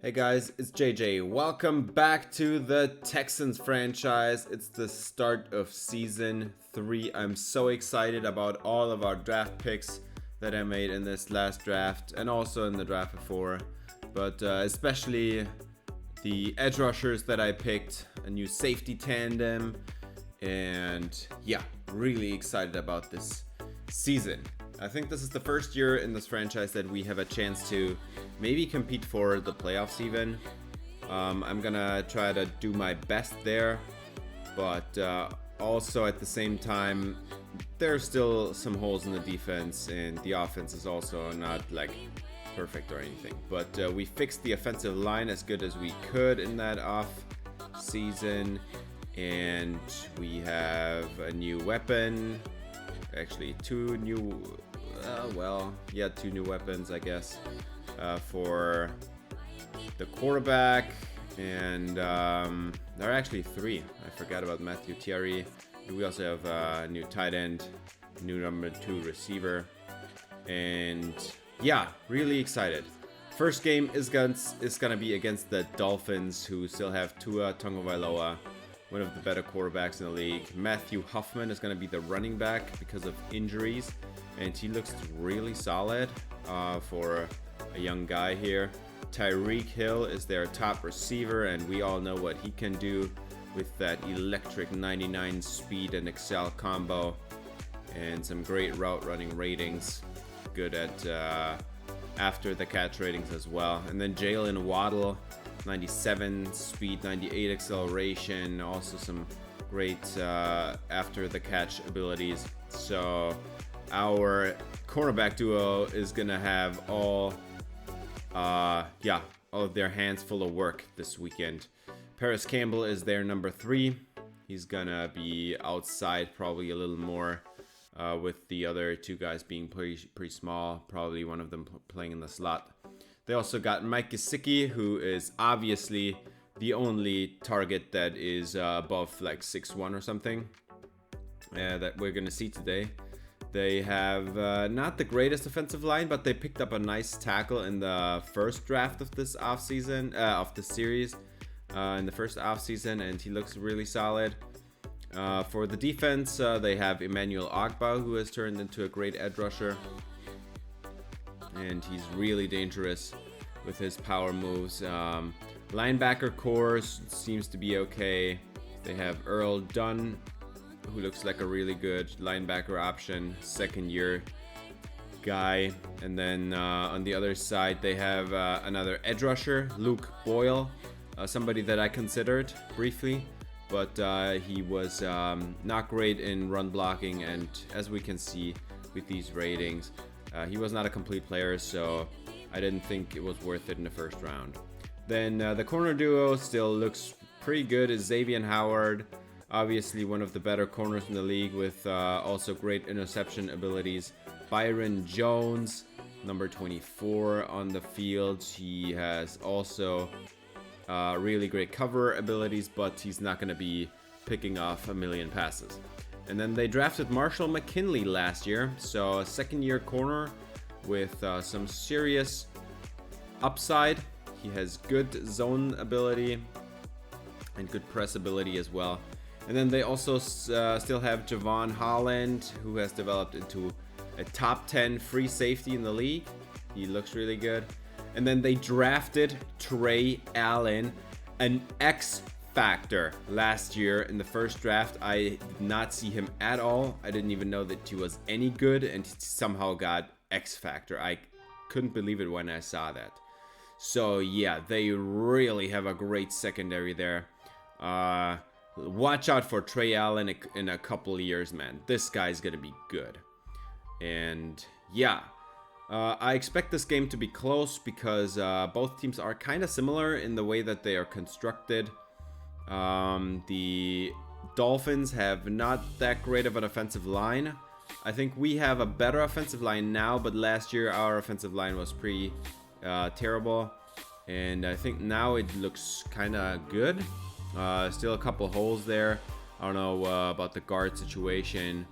Hey guys, it's JJ. Welcome back to the Texans franchise. It's the start of season 3. I'm so excited about all of our draft picks that I made in this last draft and also in the draft before. But especially the edge rushers that I picked, a new safety tandem, and yeah, really excited about this season. I think this is the first year in this franchise that we have a chance to maybe compete for the playoffs even. I'm gonna try to do my best there, but also at the same time, there's still some holes in the defense, and the offense is also not like perfect or anything. But we fixed the offensive line as good as we could in that off season, and we have a new weapon. Actually, two new weapons, I guess, for the quarterback, and there are actually 3. I forgot about Matthew Thierry. We also have a new tight end, new number 2 receiver, and yeah, really excited. First game is gonna be against the Dolphins, who still have Tua Tagovailoa, one of the better quarterbacks in the league. Matthew Huffman is going to be the running back because of injuries, and he looks really solid for a young guy here. Tyreek Hill is their top receiver, and we all know what he can do with that electric 99 speed and excel combo, and some great route running ratings. Good at after the catch ratings as well. And then Jalen Waddle, 97 speed, 98 acceleration, also some great after the catch abilities. So our cornerback duo is gonna have all of their hands full of work this weekend. Paris Campbell is their number 3. He's gonna be outside probably a little more, with the other 2 guys being pretty small, probably one of them playing in the slot. They also got Mike Gesicki, who is obviously the only target that is above like 6'1" or something that we're going to see today. They have not the greatest offensive line, but they picked up a nice tackle in the first draft of this offseason, of the series, in the first offseason, and he looks really solid. For the defense, they have Emmanuel Ogbah, who has turned into a great edge rusher, and he's really dangerous with his power moves. Linebacker core seems to be okay. They have Earl Dunn, who looks like a really good linebacker option, second-year guy. And then on the other side, they have another edge rusher, Luke Boyle, somebody that I considered briefly, but he was not great in run blocking, and as we can see with these ratings, he was not a complete player, so I didn't think it was worth it in the first round. Then the corner duo still looks pretty good. Is Xavier Howard, obviously one of the better corners in the league, with also great interception abilities. Byron Jones, number 24 on the field. He has also really great cover abilities, but he's not going to be picking off a million passes. And then they drafted Marshall McKinley last year, so a second-year corner with some serious upside. He has good zone ability and good press ability as well. And then they also still have Javon Holland, who has developed into a top 10 free safety in the league. He looks really good. And then they drafted Trey Allen, an X-Factor last year in the first draft. I did not see him at all. I didn't even know that he was any good, and he somehow got X-Factor. I couldn't believe it when I saw that. So yeah, they really have a great secondary there. Watch out for Trey Allen in a couple of years, man. This guy's gonna be good. And yeah, I expect this game to be close because both teams are kind of similar in the way that they are constructed. The Dolphins have not that great of an offensive line. I think we have a better offensive line now, but last year our offensive line was pretty terrible, and I think now it looks kind of good. Still a couple holes there. I don't know about the guard situation,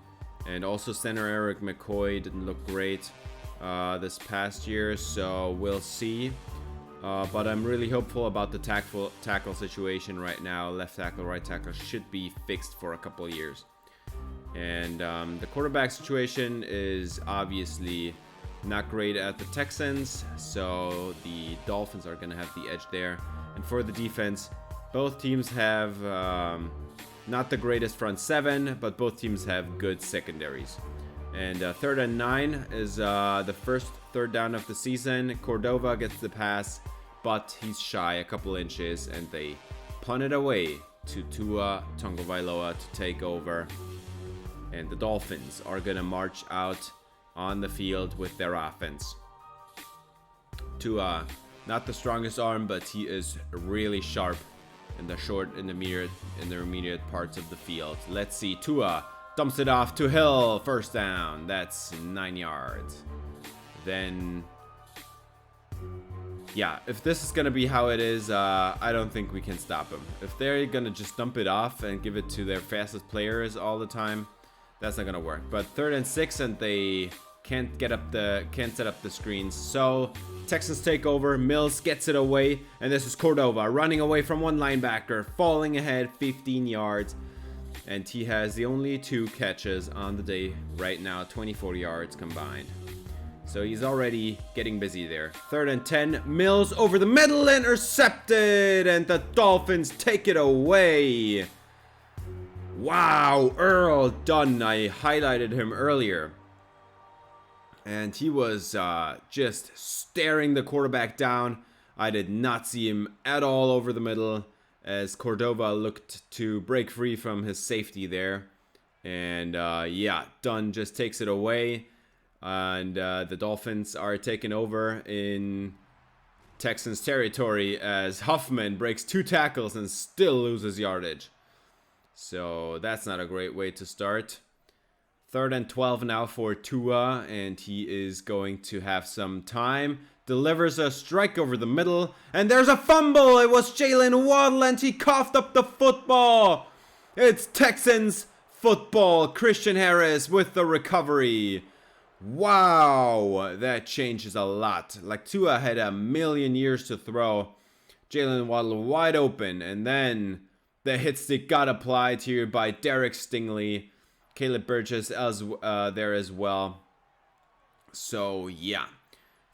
and also center Eric McCoy didn't look great this past year, so we'll see. But I'm really hopeful about the tackle situation right now. Left tackle, right tackle should be fixed for a couple of years. And the quarterback situation is obviously not great at the Texans, so the Dolphins are going to have the edge there. And for the defense, both teams have not the greatest front seven, but both teams have good secondaries. And 3rd and 9 is the first third down of the season. Cordova gets the pass, but he's shy a couple inches, and they punt it away to Tua Tagovailoa to take over. And the Dolphins are going to march out on the field with their offense. Tua, not the strongest arm, but he is really sharp in the short, in the intermediate parts of the field. Let's see. Tua dumps it off to Hill. First down. That's 9 yards. Then, yeah, if this is going to be how it is, I don't think we can stop him. If they're going to just dump it off and give it to their fastest players all the time, that's not going to work. But 3rd and 6, and they can't set up the screens. So Texans take over. Mills gets it away, and this is Cordova running away from one linebacker, falling ahead 15 yards. And he has the only 2 catches on the day right now, 24 yards combined. So he's already getting busy there. 3rd and 10, Mills over the middle, intercepted, and the Dolphins take it away. Wow, Earl Dunn, I highlighted him earlier. And he was just staring the quarterback down. I did not see him at all over the middle as Cordova looked to break free from his safety there. And yeah, Dunn just takes it away. And the Dolphins are taken over in Texans territory as Huffman breaks 2 tackles and still loses yardage. So that's not a great way to start. 3rd and 12 now for Tua, and he is going to have some time. Delivers a strike over the middle, and there's a fumble. It was Jalen Waddle, and he coughed up the football. It's Texans football. Christian Harris with the recovery. Wow, that changes a lot. Like, Tua had a million years to throw. Jalen Waddle wide open, and then the hit stick got applied here by Derek Stingley. Caleb Burgess there as well. So, yeah.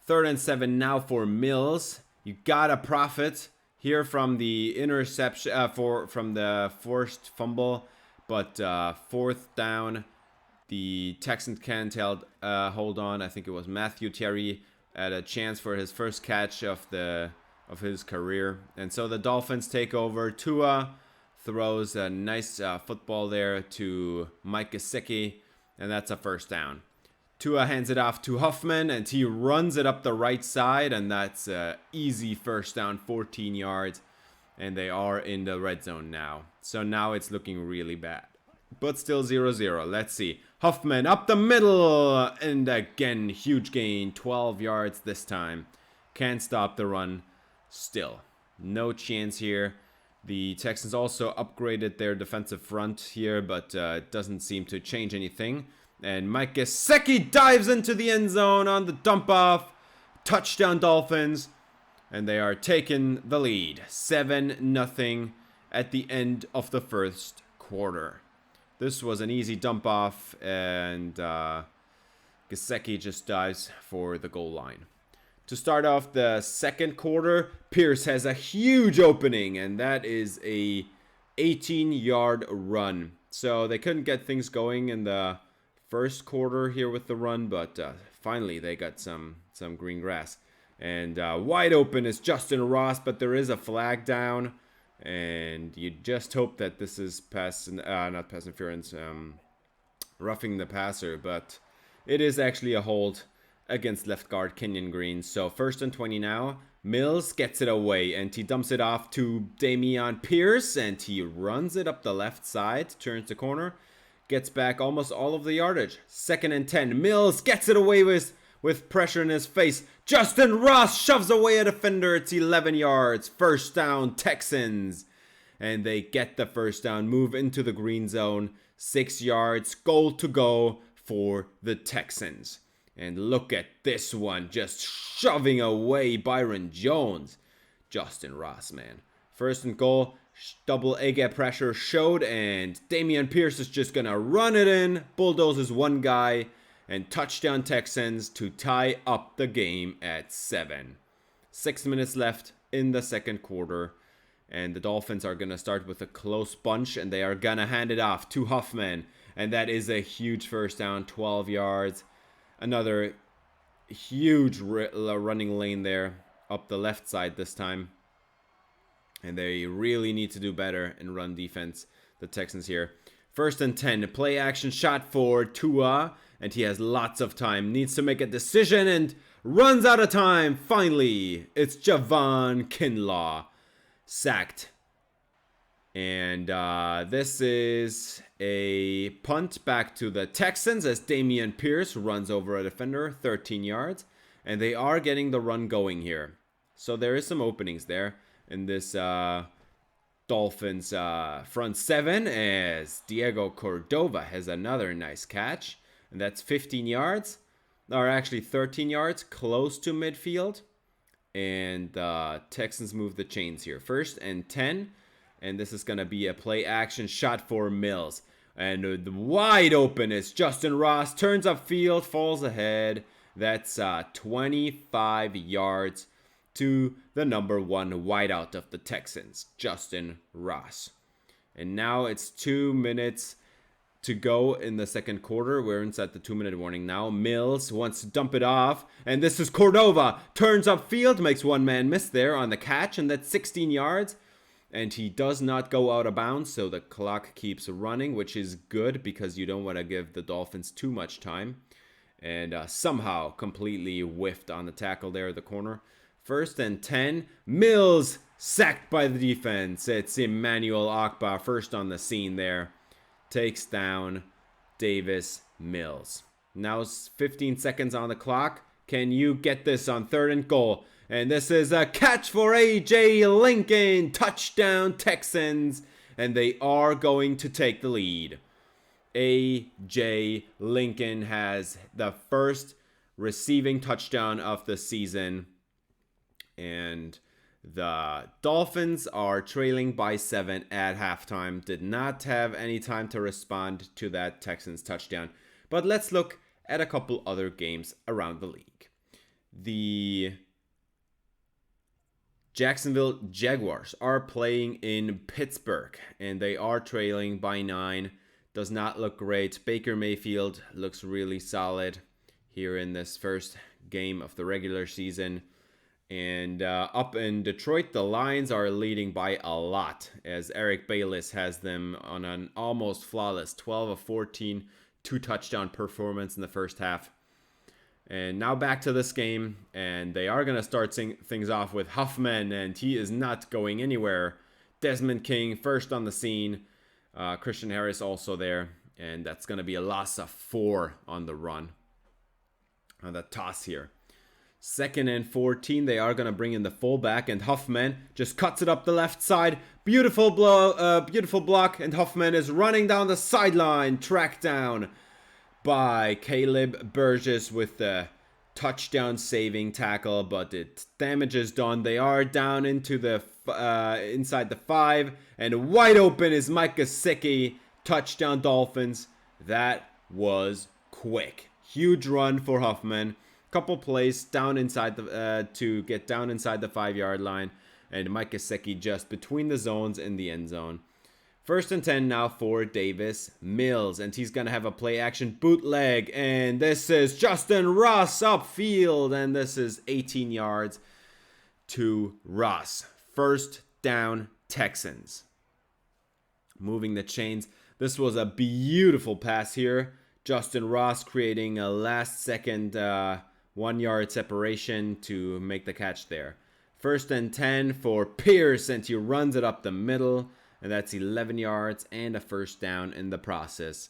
3rd and 7 now for Mills. You gotta profit here from the interception, from the forced fumble. But 4th down, the Texans can't hold on. I think it was Matthew Terry had a chance for his first catch of his career. And so the Dolphins take over. Tua throws a nice football there to Mike Gesicki, and that's a 1st down. Tua hands it off to Huffman, and he runs it up the right side, and that's an easy 1st down, 14 yards, and they are in the red zone now. So now it's looking really bad, but still 0-0. Let's see. Huffman up the middle, and again, huge gain, 12 yards this time. Can't stop the run. Still, no chance here. The Texans also upgraded their defensive front here, but it doesn't seem to change anything. And Mike Gesicki dives into the end zone on the dump off. Touchdown Dolphins. And they are taking the lead. 7-0 at the end of the 1st quarter. This was an easy dump off, and Gesicki just dives for the goal line. To start off the 2nd quarter, Pierce has a huge opening, and that is a 18-yard run. So they couldn't get things going in the 1st quarter here with the run, but finally they got some green grass. And wide open is Justin Ross, but there is a flag down, and you just hope that this is not pass interference, roughing the passer, but it is actually a hold against left guard Kenyon Green. So 1st and 20 now. Mills gets it away, and he dumps it off to Dameon Pierce, and he runs it up the left side, turns the corner, gets back almost all of the yardage. 2nd and 10. Mills gets it away with pressure in his face. Justin Ross shoves away a defender. It's 11 yards. 1st down, Texans. And they get the 1st down, move into the green zone. 6 yards, goal to go for the Texans. And look at this one, just shoving away Byron Jones. Justin Ross, man. First and goal, double A-gap pressure showed, and Dameon Pierce is just going to run it in, bulldozes one guy, and touchdown Texans to tie up the game at 7. 6 minutes left in the second quarter, and the Dolphins are going to start with a close bunch, and they are going to hand it off to Huffman, and that is a huge first down, 12 yards. Another huge running lane there up the left side this time. And they really need to do better in run defense, the Texans here. First and 10, play action shot for Tua, and he has lots of time. Needs to make a decision and runs out of time. Finally, it's Javon Kinlaw sacked. And this is a punt back to the Texans as Dameon Pierce runs over a defender, 13 yards. And they are getting the run going here. So there is some openings there in this Dolphins front 7 as Diego Cordova has another nice catch. And that's 15 yards. Or actually 13 yards, close to midfield. And Texans move the chains here. First and 10. And this is going to be a play action shot for Mills. And wide open is Justin Ross. Turns upfield, falls ahead. That's 25 yards to the number 1 wideout of the Texans, Justin Ross. And now it's 2 minutes to go in the second quarter. We're inside the 2-minute warning now. Mills wants to dump it off. And this is Cordova. Turns upfield, makes one man miss there on the catch. And that's 16 yards. And he does not go out of bounds, so the clock keeps running, which is good because you don't want to give the Dolphins too much time. And somehow completely whiffed on the tackle there at the corner. First and 10. Mills sacked by the defense. It's Emmanuel Akbar first on the scene there. Takes down Davis Mills. Now it's 15 seconds on the clock. Can you get this on 3rd and goal? And this is a catch for A.J. Lincoln. Touchdown Texans. And they are going to take the lead. A.J. Lincoln has the first receiving touchdown of the season. And the Dolphins are trailing by 7 at halftime. Did not have any time to respond to that Texans touchdown. But let's look at a couple other games around the league. The Jacksonville Jaguars are playing in Pittsburgh, and they are trailing by 9. Does not look great. Baker Mayfield looks really solid here in this first game of the regular season. And up in Detroit, the Lions are leading by a lot as Eric Bayless has them on an almost flawless 12 of 14, 2-touchdown performance in the first half. And now back to this game, and they are going to start things off with Huffman, and he is not going anywhere. Desmond King first on the scene. Christian Harris also there, and that's going to be a loss of 4 on the run. On the toss here. 2nd and 14, they are going to bring in the fullback, and Huffman just cuts it up the left side. Beautiful block, and Huffman is running down the sideline, tracked down by Caleb Burgess with the touchdown saving tackle, but it damage is done. They are down into the inside the 5, and wide open is Mike Gesicki. Touchdown Dolphins. That was quick. Huge run for Huffman. Couple plays down inside the to get down inside the 5-yard line, and Mike Gesicki just between the zones in the end zone. 1st and 10 now for Davis Mills, and he's gonna have a play action bootleg, and this is Justin Ross upfield, and this is 18 yards to Ross. 1st down Texans. Moving the chains. This was a beautiful pass here. Justin Ross creating a last second 1-yard separation to make the catch there. 1st and 10 for Pierce, and he runs it up the middle, and that's 11 yards and a 1st down in the process.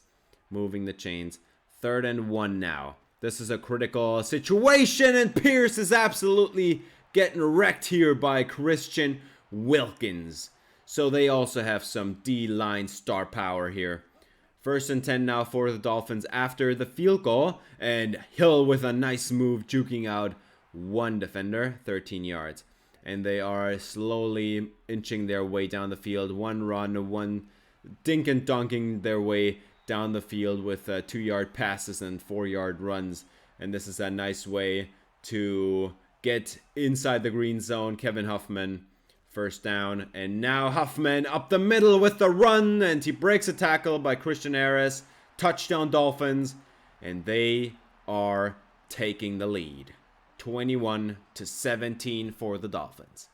Moving the chains. 3rd and 1 now. This is a critical situation, and Pierce is absolutely getting wrecked here by Christian Wilkins. So they also have some D-line star power here. 1st and 10 now for the Dolphins after the field goal. And Hill with a nice move, juking out one defender, 13 yards. and they are slowly inching their way down the field. One run, one dink and dunking their way down the field with 2-yard passes and 4-yard runs. And this is a nice way to get inside the green zone. Kevin Huffman, first down. And now Huffman up the middle with the run, and he breaks a tackle by Christian Harris. Touchdown Dolphins, and they are taking the lead. 21-17 for the Dolphins.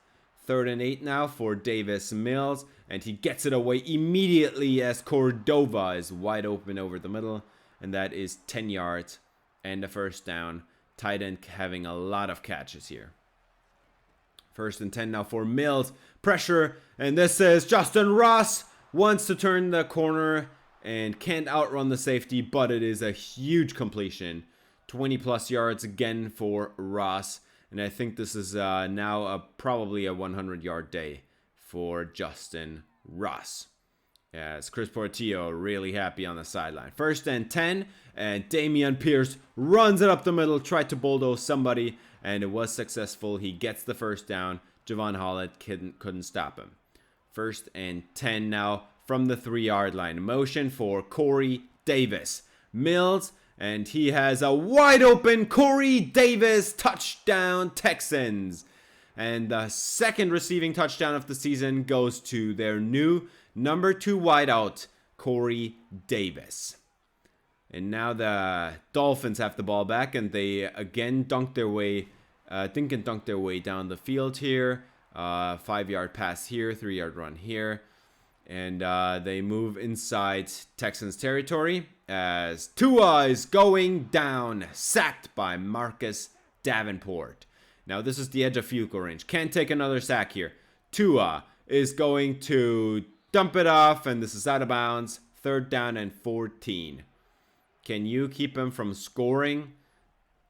3rd and 8 now for Davis Mills, and he gets it away immediately as Cordova is wide open over the middle, and that is 10 yards and a first down. Tight end having a lot of catches here. 1st and 10 now for Mills. Pressure, and this is Justin Ross. Wants to turn the corner and can't outrun the safety, but it is a huge completion. 20-plus yards again for Ross. And I think this is now probably a 100-yard day for Justin Ross. As Chris Portillo really happy on the sideline. 1st and 10, and Damian Pierce runs it up the middle, tried to bulldoze somebody, and it was successful. He gets the first down. Javon Hollett couldn't stop him. 1st and 10 now from the 3-yard line. Motion for Corey Davis. Mills, and he has a wide open Corey Davis touchdown Texans. And the second receiving touchdown of the season goes to their new number 2 wideout, Corey Davis. And now the Dolphins have the ball back, and they again dink and dunk their way down the field here. 5-yard pass here, 3-yard run here. And they move inside Texans territory as Tua is going down, sacked by Marcus Davenport. Now this is the edge of field goal range. Can't take another sack here. Tua is going to dump it off, and this is out of bounds. 3rd down and 14. Can you keep him from scoring?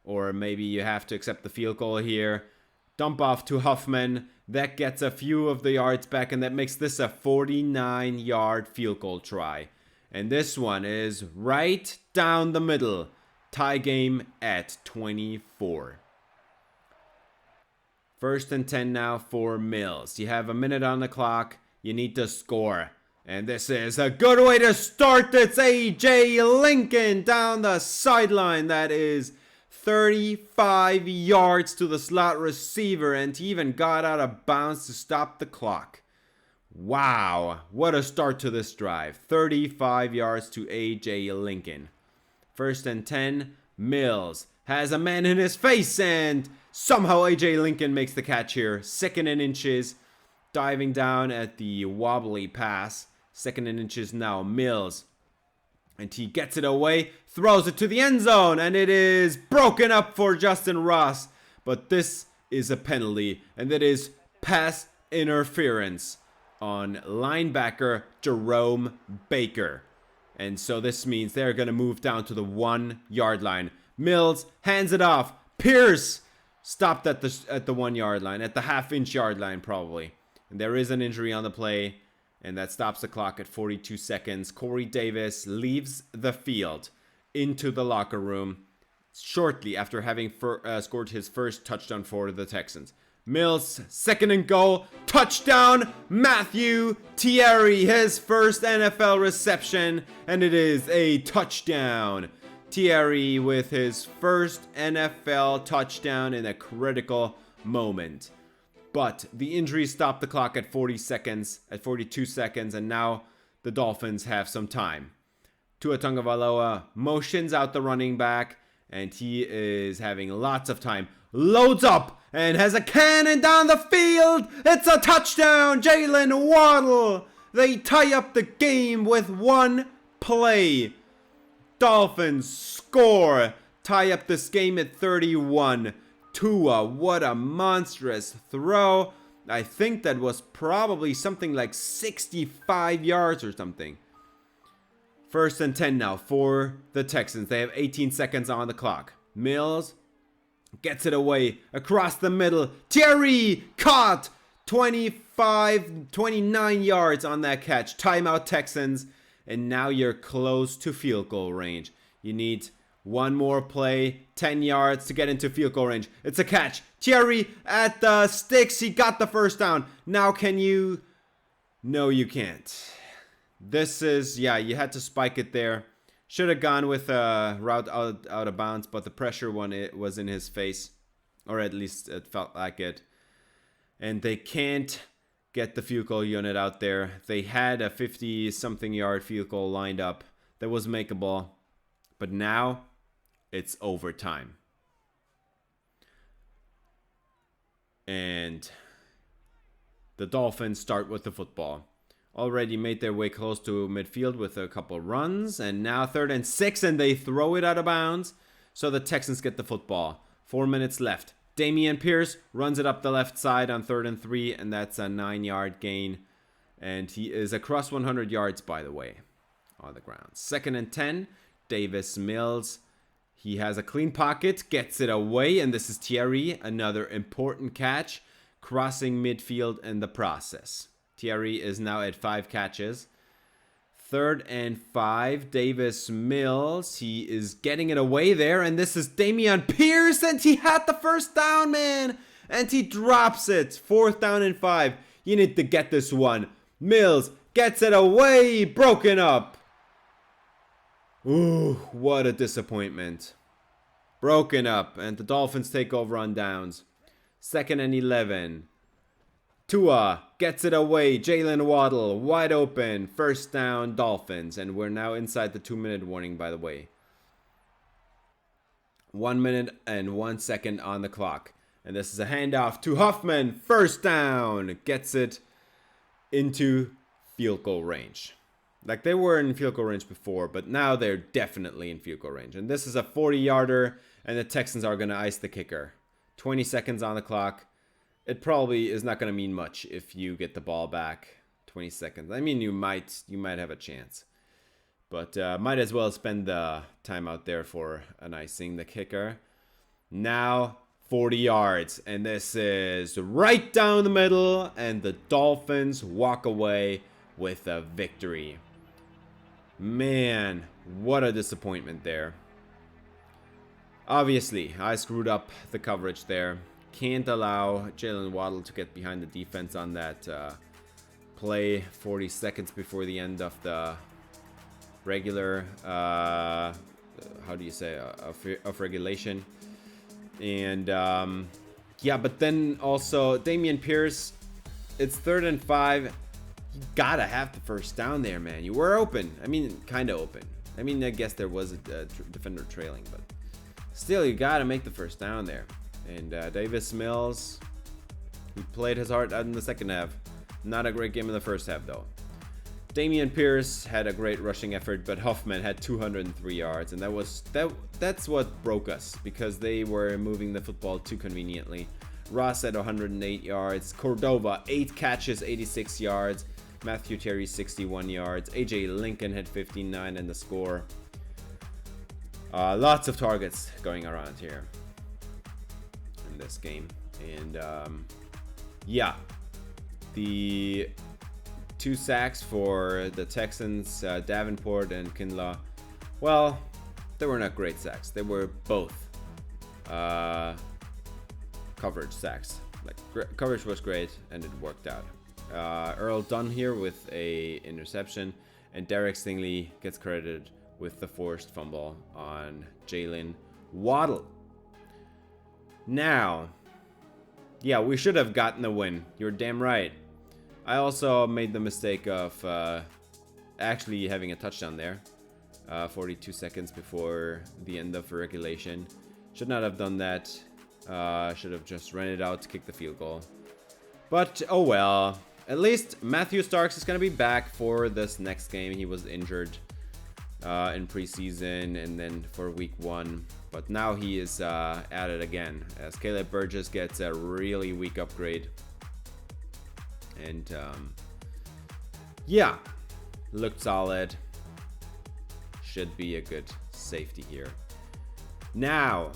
Or maybe you have to accept the field goal here. Dump off to Huffman. That gets a few of the yards back, and that makes this a 49-yard field goal try. And this one is right down the middle. Tie game at 24. 1st and 10 now for Mills. You have a minute on the clock. You need to score. And this is a good way to start. It's A.J. Lincoln down the sideline. That is 35 yards to the slot receiver, and he even got out of bounds to stop the clock. Wow, what a start to this drive. 35 yards to A.J. Lincoln. 1st and 10, Mills has a man in his face, and somehow A.J. Lincoln makes the catch here. 2nd and inches, diving down at the wobbly pass. 2nd and inches now, Mills. And he gets it away, throws it to the end zone, and it is broken up for Justin Ross. But this is a penalty, and that is pass interference on linebacker Jerome Baker. And so this means they're going to move down to the 1-yard line. Mills hands it off. Pierce stopped at the 1-yard line, at the half-inch yard line probably. And there is an injury on the play. And that stops the clock at 42 seconds. Corey Davis leaves the field into the locker room shortly after having scored his first touchdown for the Texans. Mills, 2nd and goal, touchdown, Matthew Thierry, his first NFL reception, and it is a touchdown. Thierry with his first NFL touchdown in a critical moment. But the injury stopped the clock at 42 seconds, and now the Dolphins have some time. Tua Tagovailoa motions out the running back, and he is having lots of time. Loads up and has a cannon down the field. It's a touchdown, Jalen Waddle. They tie up the game with 1 play. Dolphins score, tie up this game at 31. Tua, what a monstrous throw. I think that was probably something like 65 yards or something. 1st and 10 now for the Texans. They have 18 seconds on the clock. Mills gets it away across the middle. Thierry caught 29 yards on that catch. Timeout Texans. And now you're close to field goal range. You need One more play, 10 yards to get into field goal range. It's a catch. Thierry at the sticks. He got the first down. Now can you? No, you can't. This is, yeah, you had to spike it there. Should have gone with a route out of bounds, but the pressure one, it was in his face. Or at least it felt like it. And they can't get the field goal unit out there. They had a 50-something yard field goal lined up that was makeable. But now it's overtime. And the Dolphins start with the football. Already made their way close to midfield with a couple runs. And now 3rd and 6, and they throw it out of bounds. So the Texans get the football. 4 minutes left. Dameon Pierce runs it up the left side on 3rd and 3, and that's a 9-yard gain. And he is across 100 yards, by the way, on the ground. 2nd and 10, Davis Mills. He has a clean pocket, gets it away, and this is Thierry. Another important catch, crossing midfield in the process. Thierry is now at 5 catches. 3rd and 5, Davis Mills. He is getting it away there, and this is Dameon Pierce, and he had the first down, man. And he drops it. 4th down and 5. You need to get this one. Mills gets it away, broken up. Ooh, what a disappointment. Broken up, and the Dolphins take over on downs. 2nd and 11. Tua gets it away. Jalen Waddle wide open. 1st down, Dolphins. And we're now inside the 2-minute warning, by the way. 1 minute and 1 second on the clock. And this is a handoff to Huffman. 1st down. Gets it into field goal range. Like, they were in field goal range before, but now they're definitely in field goal range. And this is a 40-yarder, and the Texans are going to ice the kicker. 20 seconds on the clock. It probably is not going to mean much if you get the ball back 20 seconds. I mean, you might have a chance. But might as well spend the time out there for an icing the kicker. Now 40 yards. And this is right down the middle. And the Dolphins walk away with a victory. Man, what a disappointment there. Obviously, I screwed up the coverage there. Can't allow Jalen Waddle to get behind the defense on that play 40 seconds before the end of the regular, how do you say, of regulation. And, yeah, but then also Dameon Pierce, it's 3rd and 5. You gotta have the first down there, man. You were open. I mean, kind of open. I mean, I guess there was a defender trailing, but still, you gotta make the first down there. And Davis Mills, he played his heart out in the second half. Not a great game in the first half, though. Dameon Pierce had a great rushing effort, but Huffman had 203 yards, and that's what broke us, because they were moving the football too conveniently. Ross had 108 yards. Cordova, 8 catches, 86 yards. Matthew Terry, 61 yards. AJ Lincoln had 59 in the score. Lots of targets going around here in this game. And yeah, the 2 sacks for the Texans, Davenport and Kinlaw, well, they were not great sacks. They were both coverage sacks. Like, coverage was great and it worked out. Earl Dunn here with a interception, and Derek Stingley gets credited with the forced fumble on Jalen Waddle. Now, yeah, we should have gotten the win. You're damn right. I also made the mistake of actually having a touchdown there. 42 seconds before the end of regulation. Should not have done that. Should have just ran it out to kick the field goal. But, oh well. At least Matthew Starks is going to be back for this next game. He was injured in preseason and then for week 1. But now he is at it again, as Caleb Burgess gets a really weak upgrade. And yeah, looked solid. Should be a good safety here. Now,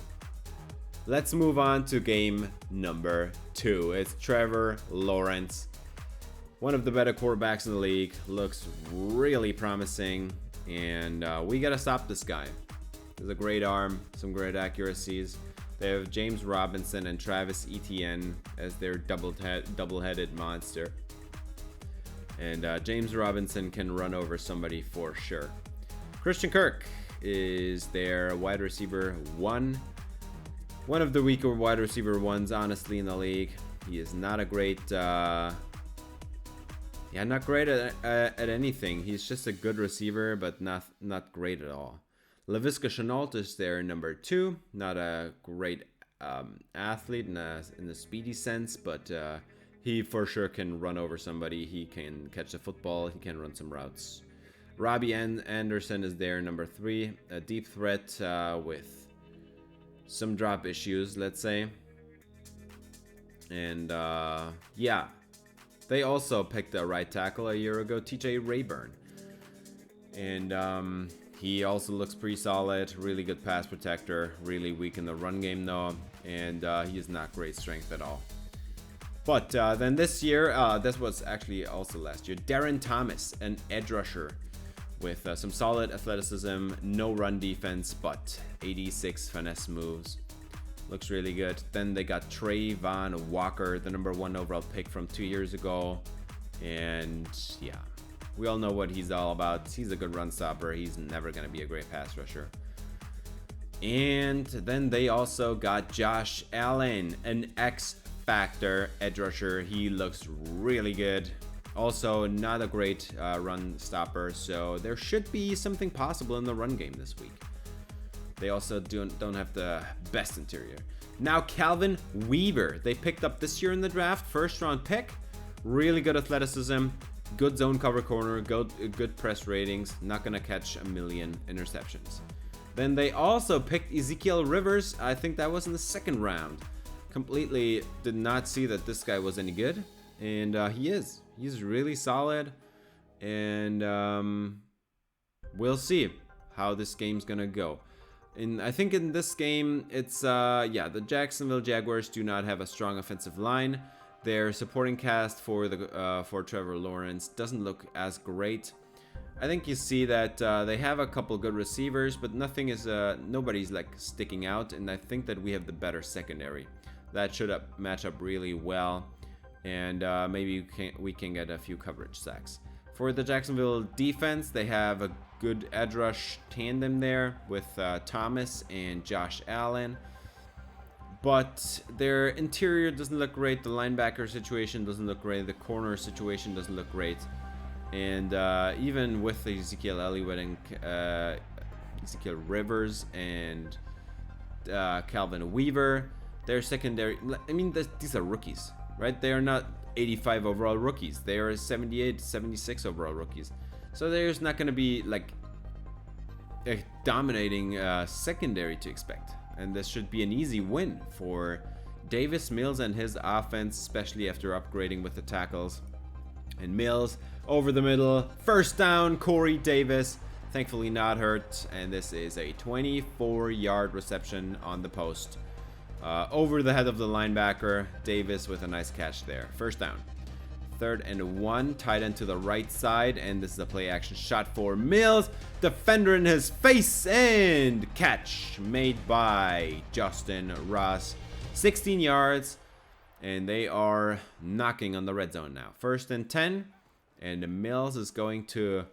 let's move on to game number 2. It's Trevor Lawrence. One of the better quarterbacks in the league. Looks really promising. And we got to stop this guy. He has a great arm, some great accuracies. They have James Robinson and Travis Etienne as their double-headed monster. And James Robinson can run over somebody for sure. Christian Kirk is their wide receiver 1. One of the weaker wide receiver 1s, honestly, in the league. He is not a great... not great at anything. He's just a good receiver, but not great at all. Laviska Shenault is their number 2. Not a great athlete in the speedy sense, but he for sure can run over somebody. He can catch the football. He can run some routes. Robbie Anderson is their number 3. A deep threat with some drop issues, let's say. And yeah. They also picked a right tackle a year ago, TJ Rayburn. And he also looks pretty solid, really good pass protector, really weak in the run game though, and he is not great strength at all. But then this year, this was actually also last year, Darren Thomas, an edge rusher with some solid athleticism, no run defense, but 86 finesse moves. Looks really good. Then they got Trayvon Walker, the number 1 overall pick from 2 years ago. And yeah, we all know what he's all about. He's a good run stopper. He's never going to be a great pass rusher. And then they also got Josh Allen, an X-Factor edge rusher. He looks really good. Also, not a great run stopper. So there should be something possible in the run game this week. They also don't have the best interior. Now Calvin Weaver, they picked up this year in the draft, first round pick. Really good athleticism, good zone cover corner, good press ratings. Not gonna catch a million interceptions. Then they also picked Ezekiel Rivers. I think that was in the second round. Completely did not see that this guy was any good, and he is. He's really solid, and we'll see how this game's gonna go. And I think in this game, it's, the Jacksonville Jaguars do not have a strong offensive line. Their supporting cast for Trevor Lawrence doesn't look as great. I think you see that they have a couple good receivers, but nobody's like sticking out. And I think that we have the better secondary. That should match up really well. And maybe we can get a few coverage sacks. For the Jacksonville defense, they have a good edge rush tandem there with Thomas and Josh Allen. But their interior doesn't look great. The linebacker situation doesn't look great. The corner situation doesn't look great. And even with Ezekiel Elliott and Ezekiel Rivers and Calvin Weaver, their secondary, I mean, these are rookies, right? They are not 85 overall rookies. They are 78, 76 overall rookies. So there's not going to be like a dominating secondary to expect. And this should be an easy win for Davis Mills and his offense, especially after upgrading with the tackles. And Mills over the middle. First down, Corey Davis. Thankfully not hurt. And this is a 24-yard reception on the post. Over the head of the linebacker. Davis with a nice catch there. First down. 3rd and 1. Tight end to the right side. And this is a play action shot for Mills. Defender in his face. And catch made by Justin Ross. 16 yards. And they are knocking on the red zone now. 1st and 10. And Mills is going to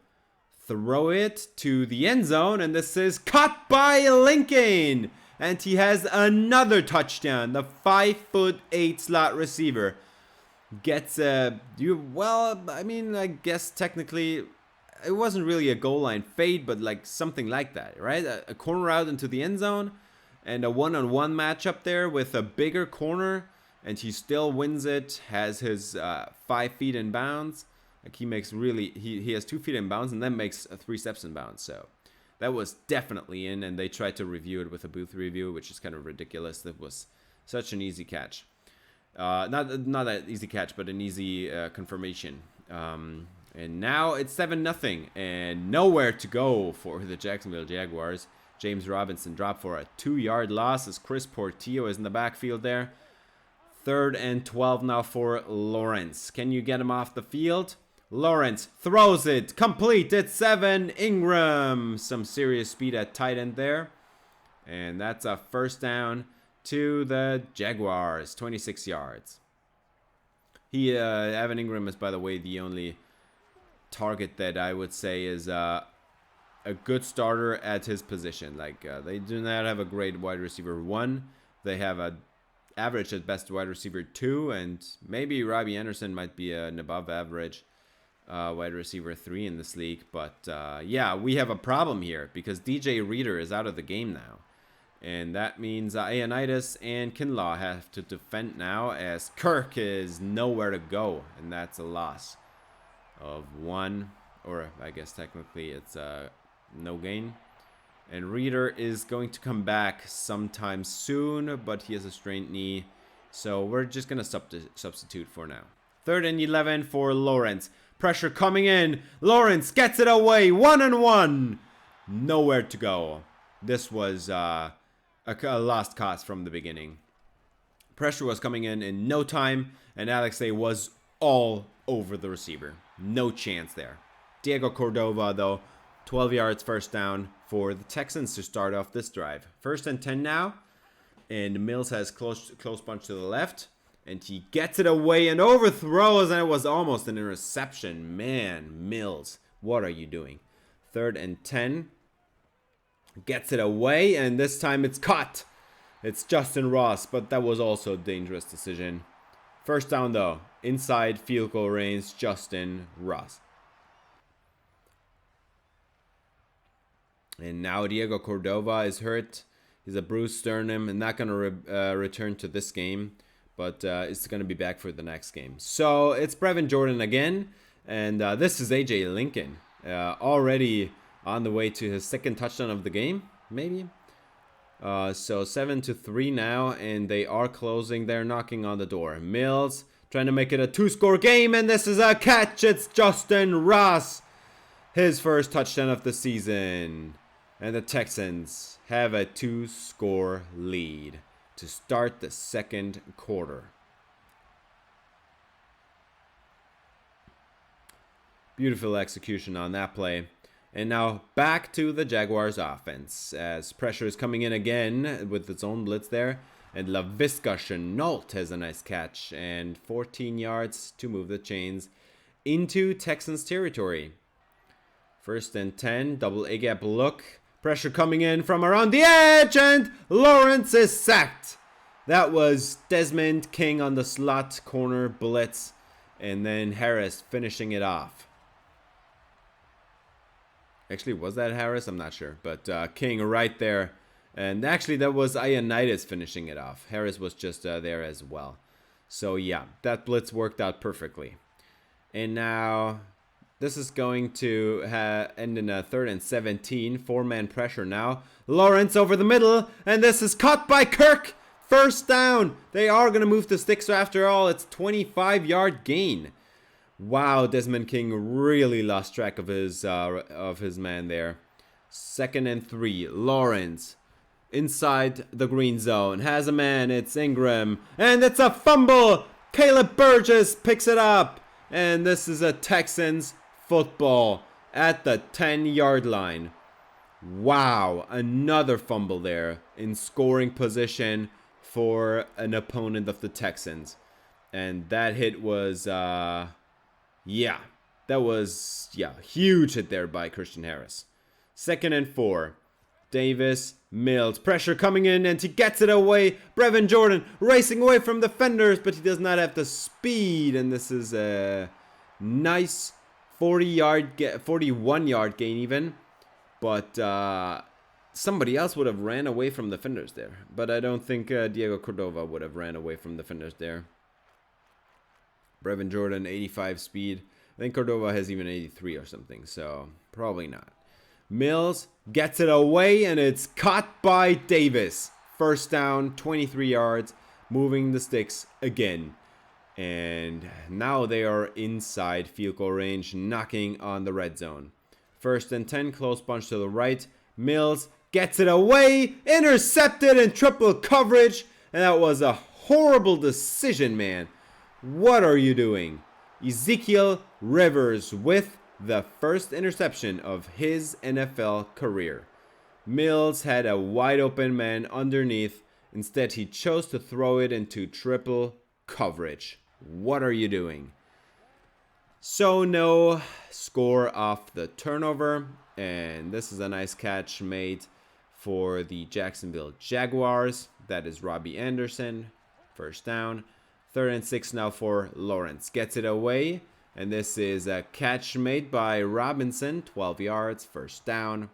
throw it to the end zone. And this is caught by Lincoln. And he has another touchdown. The 5'8" slot receiver gets I guess technically it wasn't really a goal line fade, but like something like that, right? A corner out into the end zone and a one-on-one matchup there with a bigger corner, and he still wins it. Has his 5 feet in bounds. Like he has 2 feet in bounds and then makes 3 steps in bounds. So that was definitely in, and they tried to review it with a booth review, which is kind of ridiculous. That was such an easy catch. Not that easy catch, but an easy confirmation. And now it's 7-0, and nowhere to go for the Jacksonville Jaguars. James Robinson dropped for a 2-yard loss as Chris Portillo is in the backfield there. 3rd and 12 now for Lawrence. Can you get him off the field? Lawrence throws it complete. It's 7. Ingram, some serious speed at tight end there. And that's a first down to the Jaguars, 26 yards. Evan Ingram is, by the way, the only target that I would say is a good starter at his position. Like, they do not have a great wide receiver 1. They have a average at best wide receiver 2, and maybe Robbie Anderson might be an above average wide receiver 3 in this league. But yeah, we have a problem here because DJ Reader is out of the game now. And that means Ioannidis and Kinlaw have to defend now as Kirk is nowhere to go. And that's a loss of 1. Or I guess technically it's no gain. And Reader is going to come back sometime soon, but he has a strained knee. So we're just going to substitute for now. 3rd and 11 for Lawrence. Pressure coming in. Lawrence gets it away. 1-on-1. Nowhere to go. This was a lost cause from the beginning. Pressure was coming in no time, and Alexei was all over the receiver. No chance there. Diego Cordova, though, 12 yards first down for the Texans to start off this drive. 1st and 10 now, and Mills has close bunch to the left, and he gets it away and overthrows, and it was almost an interception. Man, Mills, what are you doing? 3rd and 10. Gets it away, and this time it's caught. It's Justin Ross, but that was also a dangerous decision. First down, though. Inside field goal range, Justin Ross. And now Diego Cordova is hurt. He's a bruised sternum and not going to return to this game, but is going to be back for the next game. So it's Brevin Jordan again, and this is AJ Lincoln. Already on the way to his 2nd touchdown of the game, maybe. So 7-3 now, and they are closing. They're knocking on the door. Mills trying to make it a 2-score game, and this is a catch. It's Justin Ross, his first touchdown of the season. And the Texans have a 2-score lead to start the 2nd quarter. Beautiful execution on that play. And now back to the Jaguars offense as pressure is coming in again with its own blitz there. And Laviska Shenault has a nice catch and 14 yards to move the chains into Texans territory. 1st and 10, double A-gap look. Pressure coming in from around the edge, and Lawrence is sacked. That was Desmond King on the slot corner blitz, and then Harris finishing it off. Actually, was that Harris? I'm not sure. But King right there. And actually, that was Ioannidis finishing it off. Harris was just there as well. So, yeah, that blitz worked out perfectly. And now, this is going to end in a 3rd and 17. 4-man pressure now. Lawrence over the middle. And this is caught by Kirk. First down. They are going to move the sticks. So, after all, it's 25-yard gain. Wow, Desmond King really lost track of his man there. 2nd and 3. Lawrence inside the green zone has a man. It's Ingram, and it's a fumble. Caleb Burgess picks it up, and this is a Texans football at the 10-yard line. Wow, another fumble there in scoring position for an opponent of the Texans, and that hit was Yeah, that was, huge hit there by Christian Harris. 2nd and 4. Davis, Mills, pressure coming in, and he gets it away. Brevin Jordan racing away from defenders, but he does not have the speed. And this is a nice 41-yard gain even. But somebody else would have ran away from defenders there. But I don't think Diego Cordova would have ran away from defenders there. Brevin Jordan, 85 speed. I think Cordova has even 83 or something, so probably not. Mills gets it away, and it's caught by Davis. First down, 23 yards, moving the sticks again. And now they are inside field goal range, knocking on the red zone. 1st and 10, close bunch to the right. Mills gets it away, intercepted in triple coverage, and that was a horrible decision, man. What are you doing? Ezekiel Rivers with the first interception of his NFL career. Mills had a wide open man underneath. Instead, he chose to throw it into triple coverage. What are you doing? So no score off the turnover. And this is a nice catch made for the Jacksonville Jaguars. That is Robbie Anderson. First down. 3rd and 6 now for Lawrence. Gets it away. And this is a catch made by Robinson. 12 yards. First down.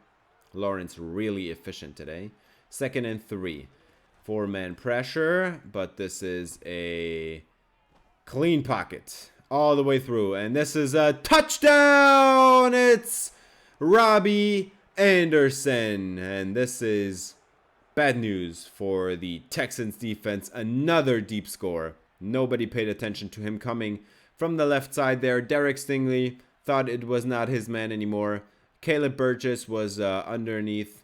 Lawrence really efficient today. 2nd and 3. 4-man pressure. But this is a clean pocket all the way through. And this is a touchdown. It's Robbie Anderson. And this is bad news for the Texans defense. Another deep score. Nobody paid attention to him coming from the left side there. Derek Stingley thought it was not his man anymore. Caleb Burgess was underneath.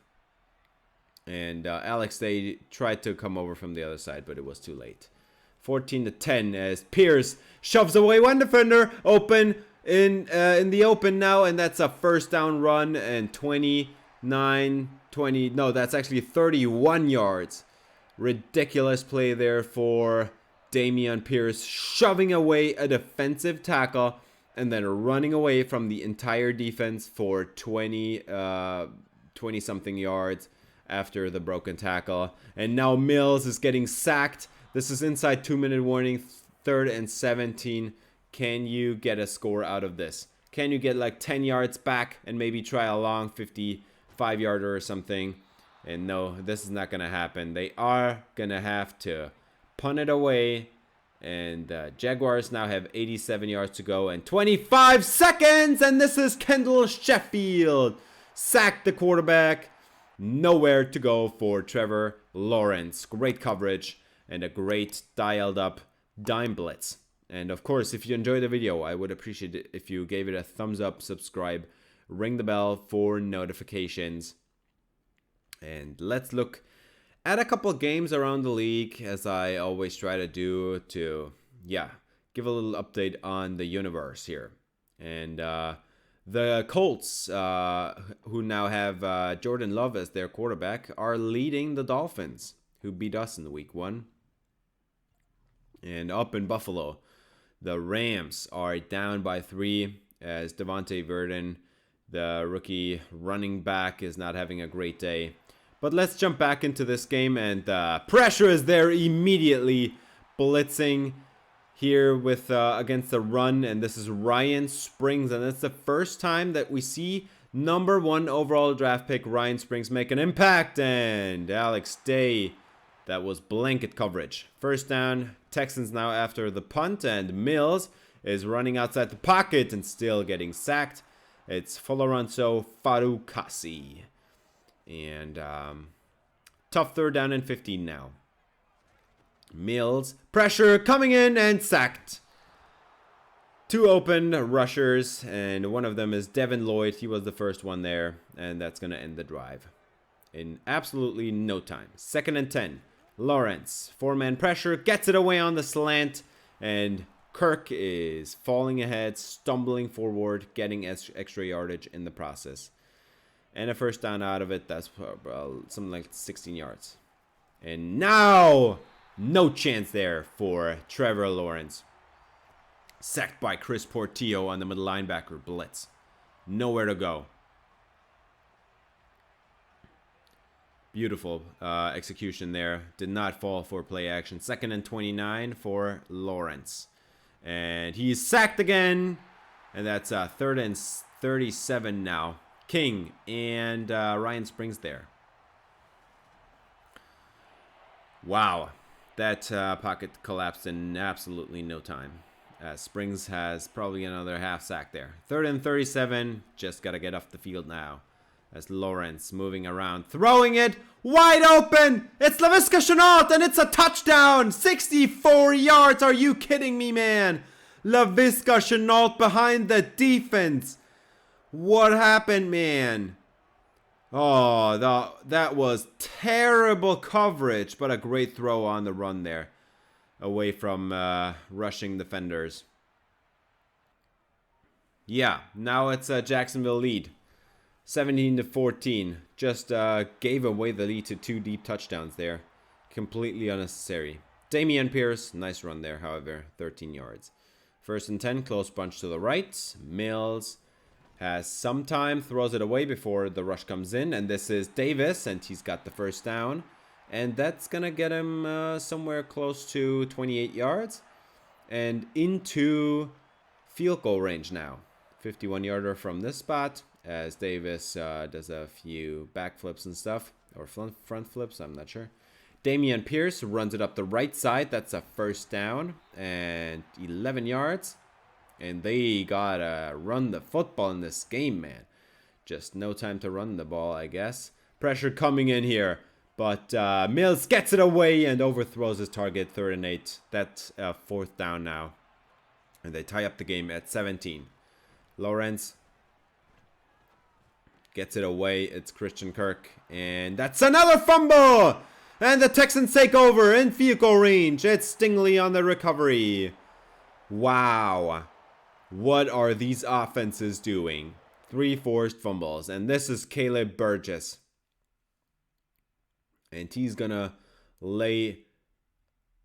And Alex Day tried to come over from the other side, but it was too late. 14-10 as Pierce shoves away one defender. Open in the open now. And that's a first down run. And 29, 20. No, that's actually 31 yards. Ridiculous play there for Dameon Pierce, shoving away a defensive tackle and then running away from the entire defense for 20 something yards after the broken tackle. And now Mills is getting sacked. This is inside 2-minute warning. 3rd and 17. Can you get a score out of this? Can you get like 10 yards back and maybe try a long 55-yarder or something? And no, this is not going to happen. They are going to have to punt it away. And Jaguars now have 87 yards to go and 25 seconds. And this is Kendall Sheffield. Sacked the quarterback. Nowhere to go for Trevor Lawrence. Great coverage and a great dialed up dime blitz. And of course, if you enjoyed the video, I would appreciate it if you gave it a thumbs up, subscribe, ring the bell for notifications. And let's look at a couple games around the league, as I always try to do, to give a little update on the universe here. And the Colts, who now have Jordan Love as their quarterback, are leading the Dolphins, who beat us in week 1. And up in Buffalo, the Rams are down by 3 as Devontae Verdon, the rookie running back, is not having a great day. But let's jump back into this game, and pressure is there immediately, blitzing here with against the run, and this is Ryan Springs, and it's the first time that we see number 1 overall draft pick Ryan Springs make an impact, and Alex Day, that was blanket coverage. First down, Texans now after the punt, and Mills is running outside the pocket and still getting sacked. It's Foloronso Farukasi. And tough 3rd down and 15 now. Mills, pressure coming in and sacked. 2 open rushers, and one of them is Devin Lloyd. He was the first one there, and that's going to end the drive in absolutely no time. 2nd and 10. Lawrence, 4-man pressure, gets it away on the slant, and Kirk is falling ahead, stumbling forward, getting extra yardage in the process. And a first down out of it. That's something like 16 yards. And now, no chance there for Trevor Lawrence. Sacked by Chris Portillo on the middle linebacker blitz. Nowhere to go. Beautiful execution there. Did not fall for play action. 2nd and 29 for Lawrence. And he's sacked again. And that's 3rd and 37 now. King and Ryan Springs there. Wow. That pocket collapsed in absolutely no time. Springs has probably another half sack there. 3rd and 37. Just got to get off the field now. As Lawrence moving around, throwing it wide open. It's Laviska Shenault, and it's a touchdown. 64 yards. Are you kidding me, man? Laviska Shenault behind the defense. What happened, man? Oh, that was terrible coverage, but a great throw on the run there, away from rushing defenders. Yeah, now it's a Jacksonville lead. 17-14. Just gave away the lead to 2 deep touchdowns there. Completely unnecessary. Dameon Pierce, nice run there, however, 13 yards. 1st and 10, close bunch to the right. Mills has some time, throws it away before the rush comes in. And this is Davis, and he's got the 1st down. And that's going to get him somewhere close to 28 yards. And into field goal range now. 51-yarder from this spot, as Davis does a few backflips and stuff. Or front flips, I'm not sure. Dameon Pierce runs it up the right side. That's a 1st down and 11 yards. And they gotta run the football in this game, man. Just no time to run the ball, I guess. Pressure coming in here. But Mills gets it away and overthrows his target. 3rd and 8. That's 4th down now. And they tie up the game at 17. Lawrence gets it away. It's Christian Kirk. And that's another fumble! And the Texans take over in field goal range. It's Stingley on the recovery. Wow. What are these offenses doing? 3 forced fumbles. And this is Caleb Burgess. And he's going to lay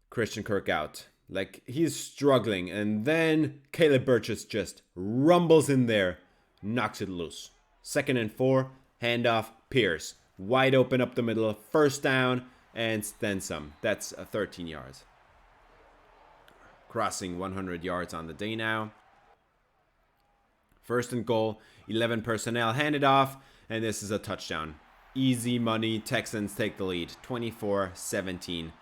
Christian Kirk out. Like, he's struggling. And then Caleb Burgess just rumbles in there. Knocks it loose. 2nd and 4. Handoff. Pierce. Wide open up the middle. 1st down. And then some. That's 13 yards. Crossing 100 yards on the day now. 1st and goal. 11 personnel handed off. And this is a touchdown. Easy money. Texans take the lead. 24-17.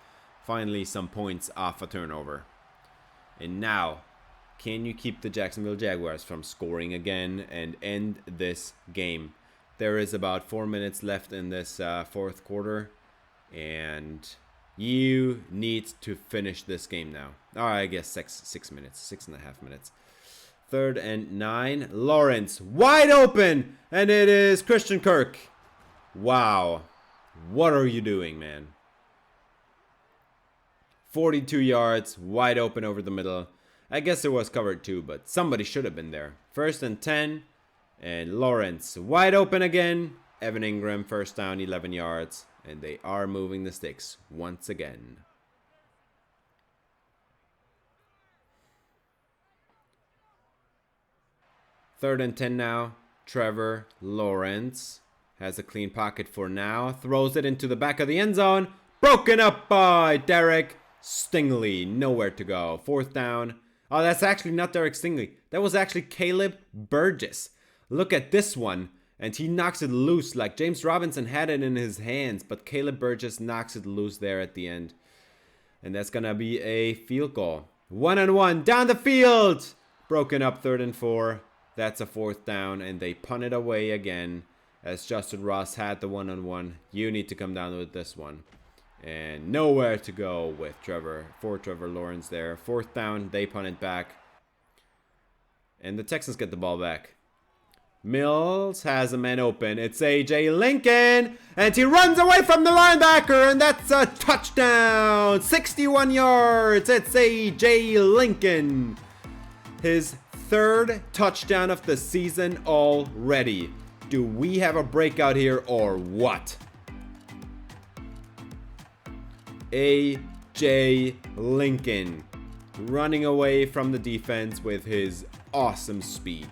Finally some points off a turnover. And now, can you keep the Jacksonville Jaguars from scoring again and end this game? There is about 4 minutes left in this 4th quarter. And you need to finish this game now. Oh, I guess 6 minutes. 6.5 minutes. 3rd and 9. Lawrence wide open. And it is Christian Kirk. Wow. What are you doing, man? 42 yards. Wide open over the middle. I guess it was covered too, but somebody should have been there. 1st and 10. And Lawrence wide open again. Evan Ingram 1st down, 11 yards. And they are moving the sticks once again. Third and 10 now. Trevor Lawrence has a clean pocket for now. Throws it into the back of the end zone. Broken up by Derek Stingley. Nowhere to go. 4th down. Oh, that's actually not Derek Stingley. That was actually Caleb Burgess. Look at this one. And he knocks it loose like James Robinson had it in his hands. But Caleb Burgess knocks it loose there at the end. And that's going to be a field goal. 1-on-1 down the field. Broken up 3rd and 4. That's a 4th down. And they punt it away again. As Justin Ross had the 1-on-1. You need to come down with this one. And nowhere to go with Trevor Lawrence there. 4th down. They punt it back. And the Texans get the ball back. Mills has a man open. It's A.J. Lincoln. And he runs away from the linebacker. And that's a touchdown. 61 yards. It's A.J. Lincoln. His 3rd touchdown of the season already. Do we have a breakout here or what? A.J. Lincoln running away from the defense with his awesome speed.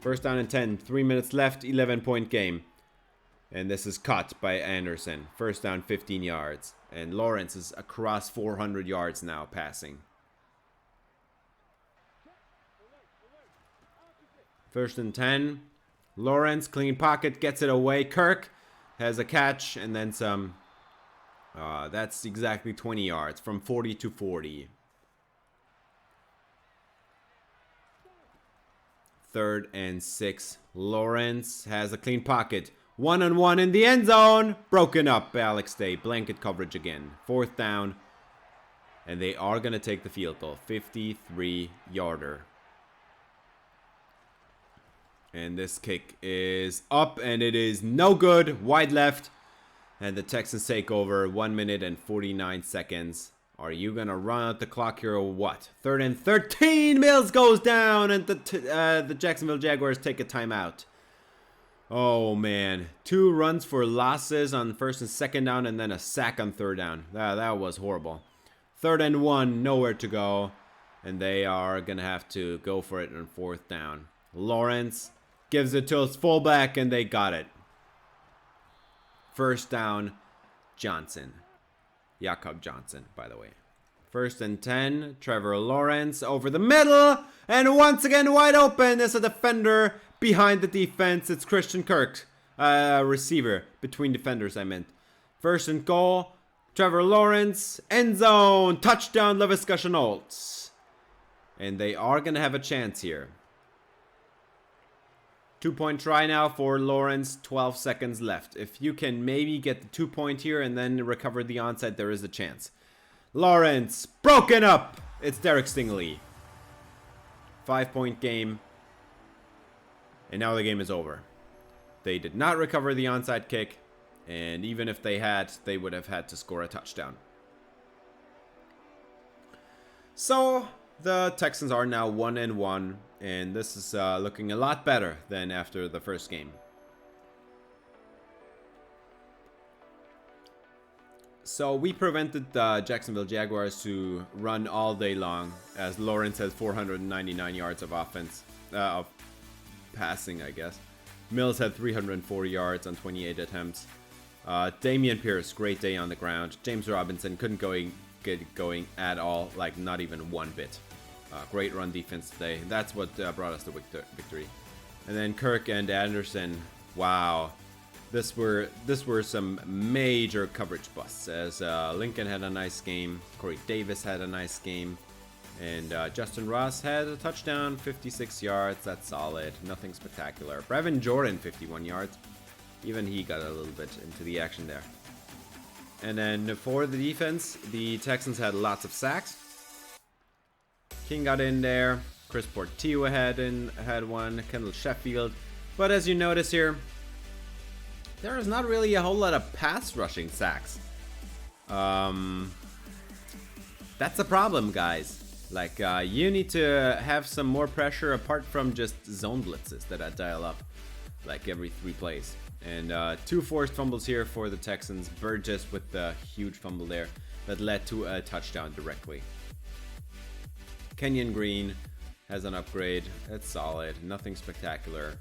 First down and 10, 3 minutes left, 11-point game. And this is caught by Anderson. 1st down, 15 yards. And Lawrence is across 400 yards now passing. 1st and 10. Lawrence, clean pocket, gets it away. Kirk has a catch and then some. That's exactly 20 yards from 40 to 40. 3rd and 6. Lawrence has a clean pocket. 1-on-1 in the end zone. Broken up by Alex Day. Blanket coverage again. 4th down. And they are going to take the field goal. 53-yarder. And this kick is up and it is no good. Wide left. And the Texans take over. 1 minute and 49 seconds Are you gonna run out the clock here or what? 3rd and 13. Mills goes down, and the Jacksonville Jaguars take a timeout. Oh man, 2 runs for losses on 1st and 2nd down, and then a sack on 3rd down. That was horrible. 3rd and 1, nowhere to go, and they are gonna have to go for it on 4th down. Lawrence gives it to his fullback, and they got it. 1st down, Johnson. Jakob Johnson, by the way. 1st and 10, Trevor Lawrence over the middle, and once again wide open. There's a defender behind the defense. It's Christian Kirk, receiver between defenders, I meant. 1st and goal, Trevor Lawrence, end zone, touchdown, Laviska Shenault. And they are going to have a chance here. 2-point try now for Lawrence, 12 seconds left. If you can maybe get the 2-point here and then recover the onside, there is a chance. Lawrence, broken up. It's Derek Stingley. 5-point game. And now the game is over. They did not recover the onside kick. And even if they had, they would have had to score a touchdown. So the Texans are now 1-1. And this is looking a lot better than after the first game. So we prevented the Jacksonville Jaguars to run all day long, as Lawrence has 499 yards of offense, of passing, I guess. Mills had 304 yards on 28 attempts. Damian Pierce, great day on the ground. James Robinson couldn't get going at all, like not even one bit. Great run defense today. That's what brought us the victory. And then Kirk and Anderson, wow. This were some major coverage busts, as Lincoln had a nice game, Corey Davis had a nice game, and Justin Ross had a touchdown, 56 yards. That's solid, nothing spectacular. Brevin Jordan, 51 yards. Even he got a little bit into the action there. And then for the defense, the Texans had lots of sacks. King got in there. Chris Portillo had one. Kendall Sheffield. But as you notice here, there is not really a whole lot of pass rushing sacks. That's a problem, guys. Like, you need to have some more pressure apart from just zone blitzes that I dial up like every 3 plays. And 2 forced fumbles here for the Texans. Burgess with the huge fumble there that led to a touchdown directly. Kenyon Green has an upgrade. It's solid. Nothing spectacular.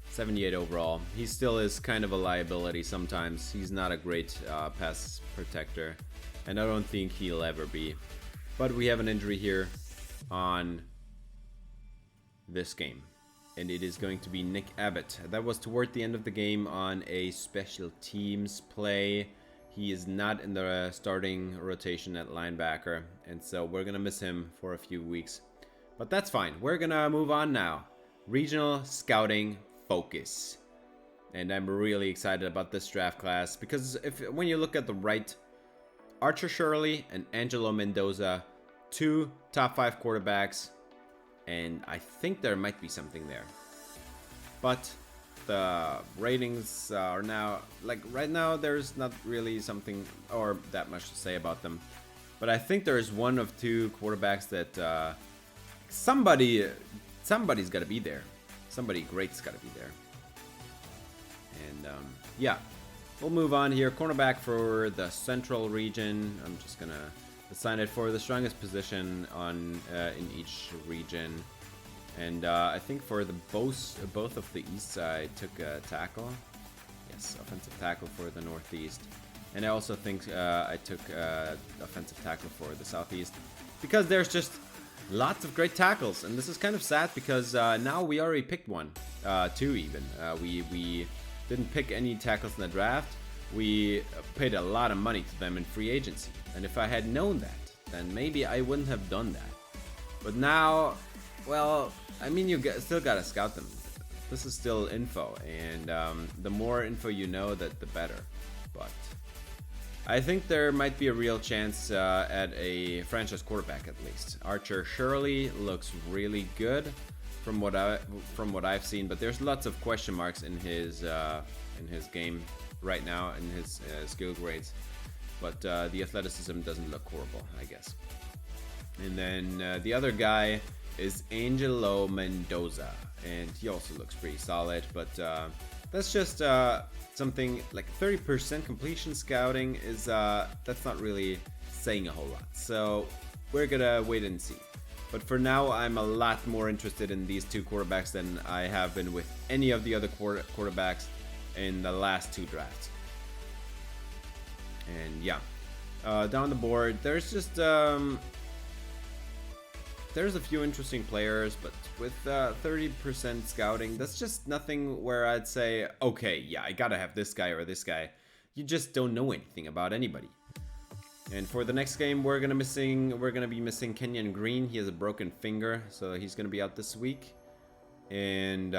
78 overall. He still is kind of a liability sometimes. He's not a great pass protector, and I don't think he'll ever be. But we have an injury here on this game, and it is going to be Nick Abbott. That was toward the end of the game on a special teams play. He is not in the starting rotation at linebacker, and so we're going to miss him for a few weeks. But that's fine. We're going to move on now. Regional scouting focus. And I'm really excited about this draft class because when you look at the right, Archer Shirley and Angelo Mendoza, 2 top 5 quarterbacks, and I think there might be something there. But the ratings are now, like right now, there's not really something or that much to say about them. But I think there's 1 of 2 quarterbacks that somebody's got to be there. Somebody great's got to be there. And yeah, we'll move on here. Cornerback for the Central region. I'm just going to assign it for the strongest position on in each region. And I think for the both of the east side took a tackle. Yes, offensive tackle for the northeast. And I also think I took offensive tackle for the southeast. Because there's just lots of great tackles. And this is kind of sad because now we already picked 2 even. We didn't pick any tackles in the draft. We paid a lot of money to them in free agency. And if I had known that, then maybe I wouldn't have done that. But now, well, I mean, still gotta scout them. This is still info, and the more info you know, the better. But I think there might be a real chance at a franchise quarterback at least. Archer Shirley looks really good from what I've seen, but there's lots of question marks in his game right now in his skill grades. but the athleticism doesn't look horrible, I guess. And then the other guy is Angelo Mendoza, and he also looks pretty solid, but that's just something like 30% completion scouting is that's not really saying a whole lot. So we're gonna wait and see. But for now, I'm a lot more interested in these two quarterbacks than I have been with any of the other quarterbacks in the last two drafts. And yeah, down the board, there's just there's a few interesting players, but with 30% scouting, that's just nothing where I'd say, okay, yeah, I gotta have this guy or this guy. You just don't know anything about anybody. And for the next game, we're gonna be missing Kenyon Green. He has a broken finger, so he's gonna be out this week. And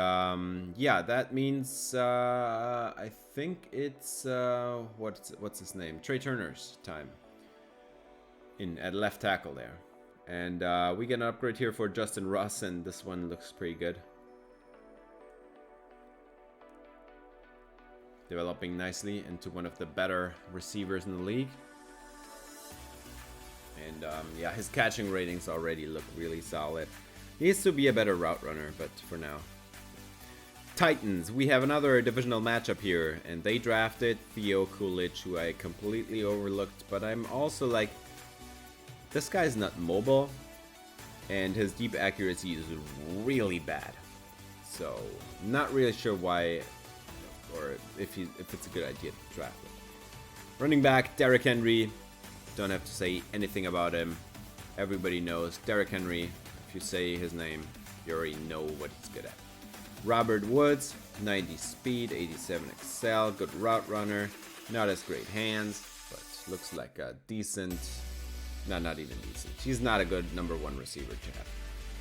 yeah, that means I think it's what's his name? Trey Turner's time at left tackle there. And we get an upgrade here for Justin Ross, and this one looks pretty good. Developing nicely into one of the better receivers in the league. And yeah, his catching ratings already look really solid. He needs to be a better route runner, but for now. Titans, we have another divisional matchup here, and they drafted Theo Coolidge, who I completely overlooked, but I'm also like, this guy's not mobile, and his deep accuracy is really bad. So, not really sure why, or if it's a good idea to draft him. Running back, Derrick Henry. Don't have to say anything about him. Everybody knows Derrick Henry. If you say his name, you already know what he's good at. Robert Woods, 90 speed, 87 excel, good route runner. Not as great hands, but looks like a decent... No, not even decent. He's not a good number one receiver to have.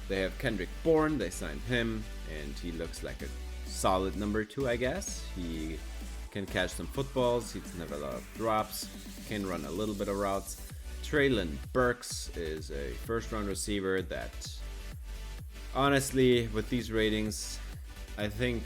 They have Kendrick Bourne. They signed him, and he looks like a solid number two, I guess. He can catch some footballs. He doesn't have a lot of drops. Can run a little bit of routes. Traylon Burks is a first-round receiver that, honestly, with these ratings, I think,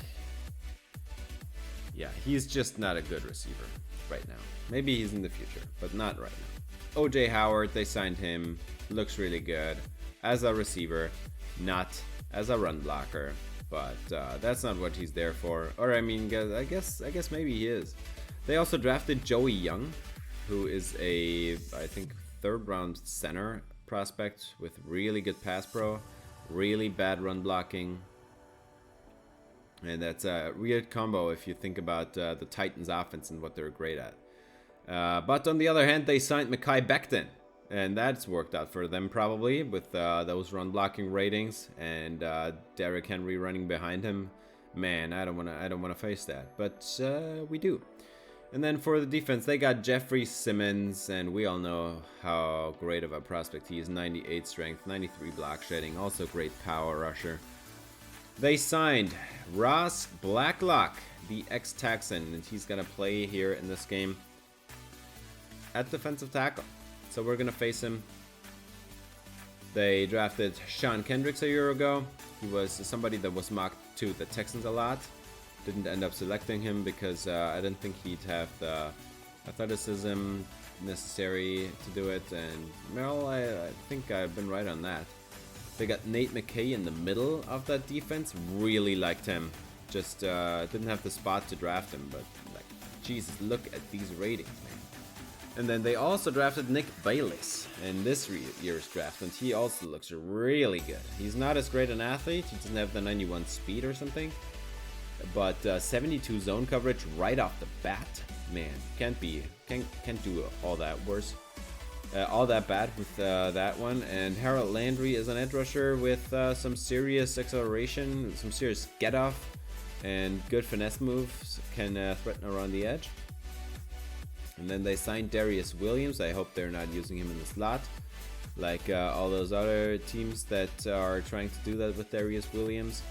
yeah, he's just not a good receiver right now. Maybe he's in the future, but not right now. OJ Howard, they signed him, looks really good as a receiver, not as a run blocker, but that's not what he's there for. Or I mean, I guess maybe he is. They also drafted Joey Young, who is a, I think, third-round center prospect with really good pass pro, really bad run blocking, and that's a weird combo if you think about the Titans' offense and what they're great at. But on the other hand, they signed Mekhi Becton, and that's worked out for them probably with those run blocking ratings and Derrick Henry running behind him. Man, I don't wanna face that, but we do. And then for the defense, they got Jeffrey Simmons, and we all know how great of a prospect he is. 98 strength, 93 block shedding, also great power rusher. They signed Ross Blacklock, the ex-Texan, and he's gonna play here in this game at defensive tackle. So we're gonna face him. They drafted Sean Kendricks a year ago. He was somebody that was mocked to the Texans a lot. Didn't end up selecting him because I didn't think he'd have the athleticism necessary to do it. And well, I think I've been right on that. They got Nate McKay in the middle of that defense. Really liked him. Just didn't have the spot to draft him, but like, Jesus, look at these ratings, man. And then they also drafted Nick Bayless in this year's draft, and he also looks really good. He's not as great an athlete. He doesn't have the 91 speed or something, but 72 zone coverage right off the bat. Man, can't do all that worse. All that bad with that one. And Harold Landry is an edge rusher with some serious acceleration, some serious get off, and good finesse moves. Can threaten around the edge. And then they signed Darius Williams. I hope they're not using him in the slot like all those other teams that are trying to do that with Darius Williams.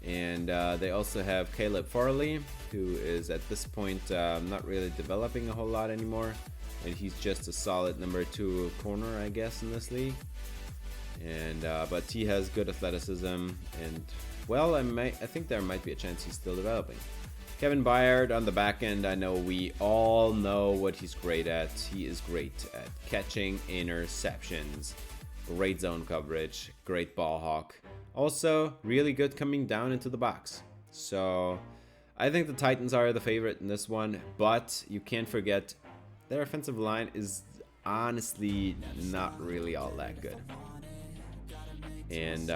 And they also have Caleb Farley, who is at this point not really developing a whole lot anymore. And he's just a solid number 2 corner, I guess, in this league. And but he has good athleticism, and well, I think there might be a chance he's still developing. Kevin Byard on the back end, I know we all know what he's great at. He is great at catching interceptions. Great zone coverage, great ball hawk. Also, really good coming down into the box. So, I think the Titans are the favorite in this one, but you can't forget their offensive line is honestly not really all that good. And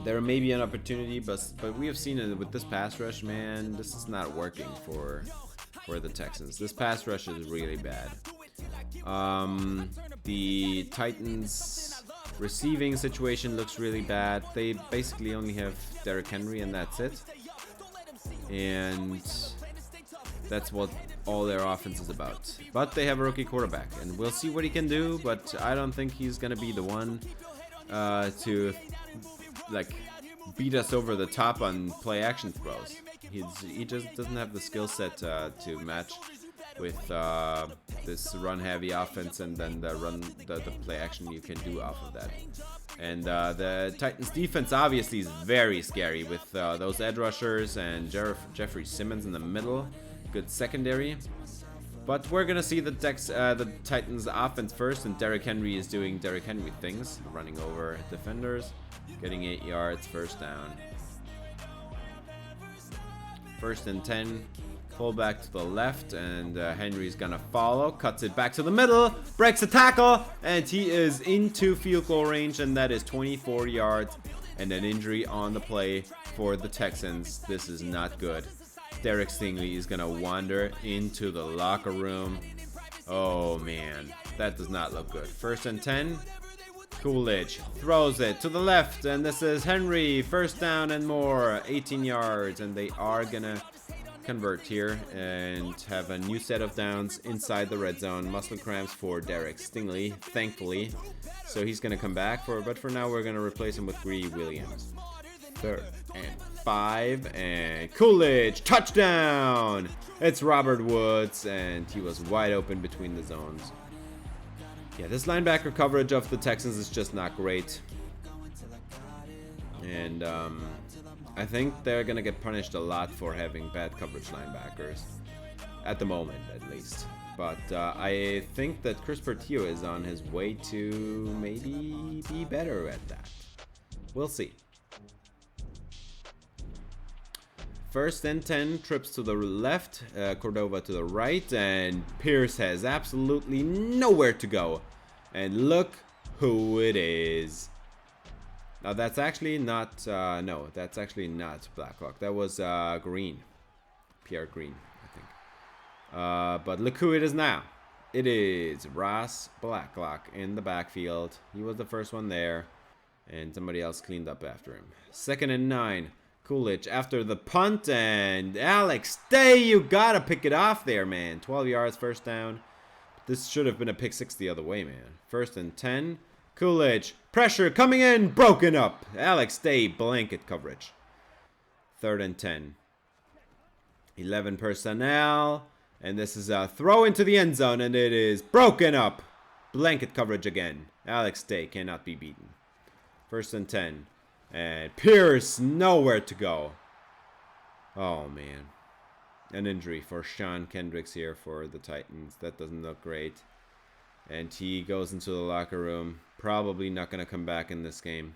there may be an opportunity, but we have seen it with this pass rush, man. This is not working for the Texans. This pass rush is really bad. The Titans receiving situation looks really bad. They basically only have Derrick Henry and that's it. And that's what all their offense is about. But they have a rookie quarterback, and we'll see what he can do, but I don't think he's gonna be the one to like beat us over the top on play action throws. He just doesn't have the skill set to match with this run heavy offense and then the play action you can do off of that. And the Titans defense obviously is very scary with those edge rushers and Jeffrey Simmons in the middle. Good secondary. But we're gonna see the Titans offense first, and Derrick Henry is doing Derrick Henry things, running over defenders, getting 8 yards, first down. 1st and 10, fullback to the left, and Henry's gonna follow, cuts it back to the middle, breaks a tackle, and he is into field goal range, and that is 24 yards, and an injury on the play for the Texans. This is not good. Derek Stingley is gonna wander into the locker room. Oh man, that does not look good. 1st and 10. Coolidge throws it to the left, and this is Henry. First down and more, 18 yards, and they are gonna convert here and have a new set of downs inside the red zone. Muscle cramps for Derek Stingley, thankfully. So he's gonna come back but for now we're gonna replace him with Greedy Williams. 3rd and 5, and Coolidge, touchdown! It's Robert Woods, and he was wide open between the zones. Yeah, this linebacker coverage of the Texans is just not great. And I think they're going to get punished a lot for having bad coverage linebackers. At the moment, at least. But I think that Chris Portillo is on his way to maybe be better at that. We'll see. 1st and 10, trips to the left, Cordova to the right, and Pierce has absolutely nowhere to go. And look who it is. Now that's actually not, no, that's actually not Blacklock. That was Green, Pierre Green, I think. But look who it is now. It is Ross Blacklock in the backfield. He was the first one there, and somebody else cleaned up after him. 2nd and 9. Coolidge after the punt, and Alex Day, you gotta pick it off there, man. 12 yards, first down. This should have been a pick 6 the other way, man. 1st and 10. Coolidge, pressure coming in, broken up. Alex Day, blanket coverage. 3rd and 10. 11 personnel, and this is a throw into the end zone, and it is broken up. Blanket coverage again. Alex Day cannot be beaten. 1st and 10. And Pierce, nowhere to go. Oh, man. An injury for Sean Kendricks here for the Titans. That doesn't look great. And he goes into the locker room. Probably not going to come back in this game.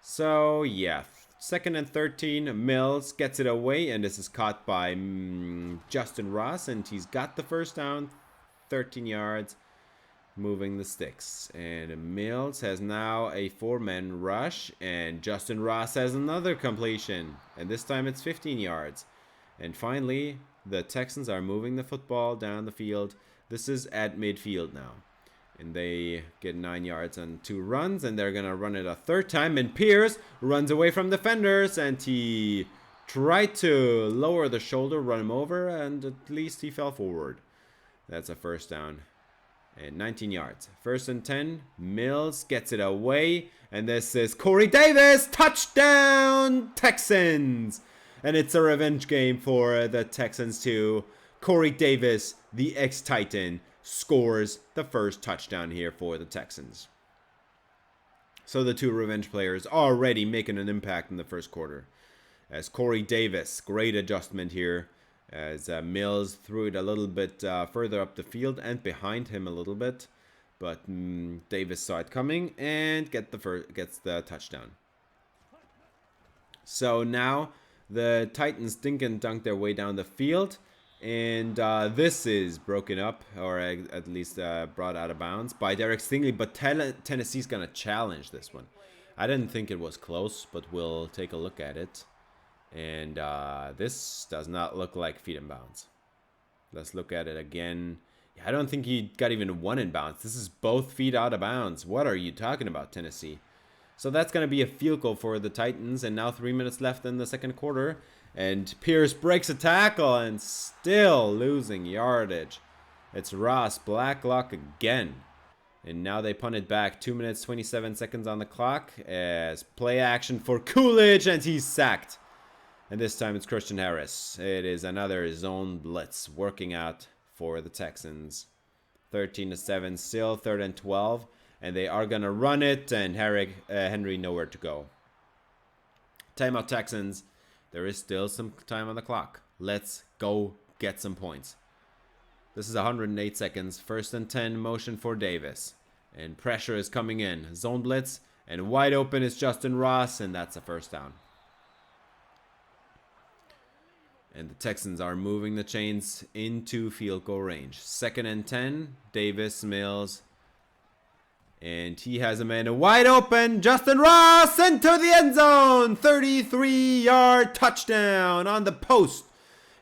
So, yeah. 2nd and 13. Mills gets it away. And this is caught by Justin Ross. And he's got the first down. 13 yards. Moving the sticks, and Mills has now a 4-man rush, and Justin Ross has another completion, and this time it's 15 yards. And finally, the Texans are moving the football down the field. This is at midfield now, and they get 9 yards on 2 runs, and they're gonna run it a 3rd time, and Pierce runs away from defenders, and he tried to lower the shoulder, run him over, and at least he fell forward. That's a first down. And 19 yards. 1st and 10. Mills gets it away. And this is Corey Davis. Touchdown, Texans. And it's a revenge game for the Texans too. Corey Davis, the ex-Titan, scores the first touchdown here for the Texans. So the two revenge players already making an impact in the first quarter. as Corey Davis. Great adjustment here as Mills threw it a little bit further up the field and behind him a little bit. But Davis saw it coming and gets the touchdown. So now the Titans dink and dunk their way down the field. And this is broken up, or at least brought out of bounds by Derek Stingley. But Tennessee's going to challenge this one. I didn't think it was close, but we'll take a look at it. And this does not look like feet in bounds. Let's look at it again. Yeah, I don't think he got even one in bounds. This is both feet out of bounds. What are you talking about, Tennessee? So that's going to be a field goal for the Titans. And now 3 minutes left in the second quarter. And Pierce breaks a tackle and still losing yardage. It's Ross Blacklock again. And now they punt it back. 2 minutes, 27 seconds on the clock. As play action for Coolidge, and he's sacked. And this time it's Christian Harris. It is another zone blitz working out for the Texans. 13-7 still, 3rd and 12. And they are going to run it, and Henry nowhere to go. Timeout Texans. There is still some time on the clock. Let's go get some points. This is 108 seconds. 1st and 10, motion for Davis. And pressure is coming in. Zone blitz, and wide open is Justin Ross, and that's a first down. And the Texans are moving the chains into field goal range. 2nd and 10, Davis, Mills. And he has a man wide open. Justin Ross into the end zone. 33-yard touchdown on the post.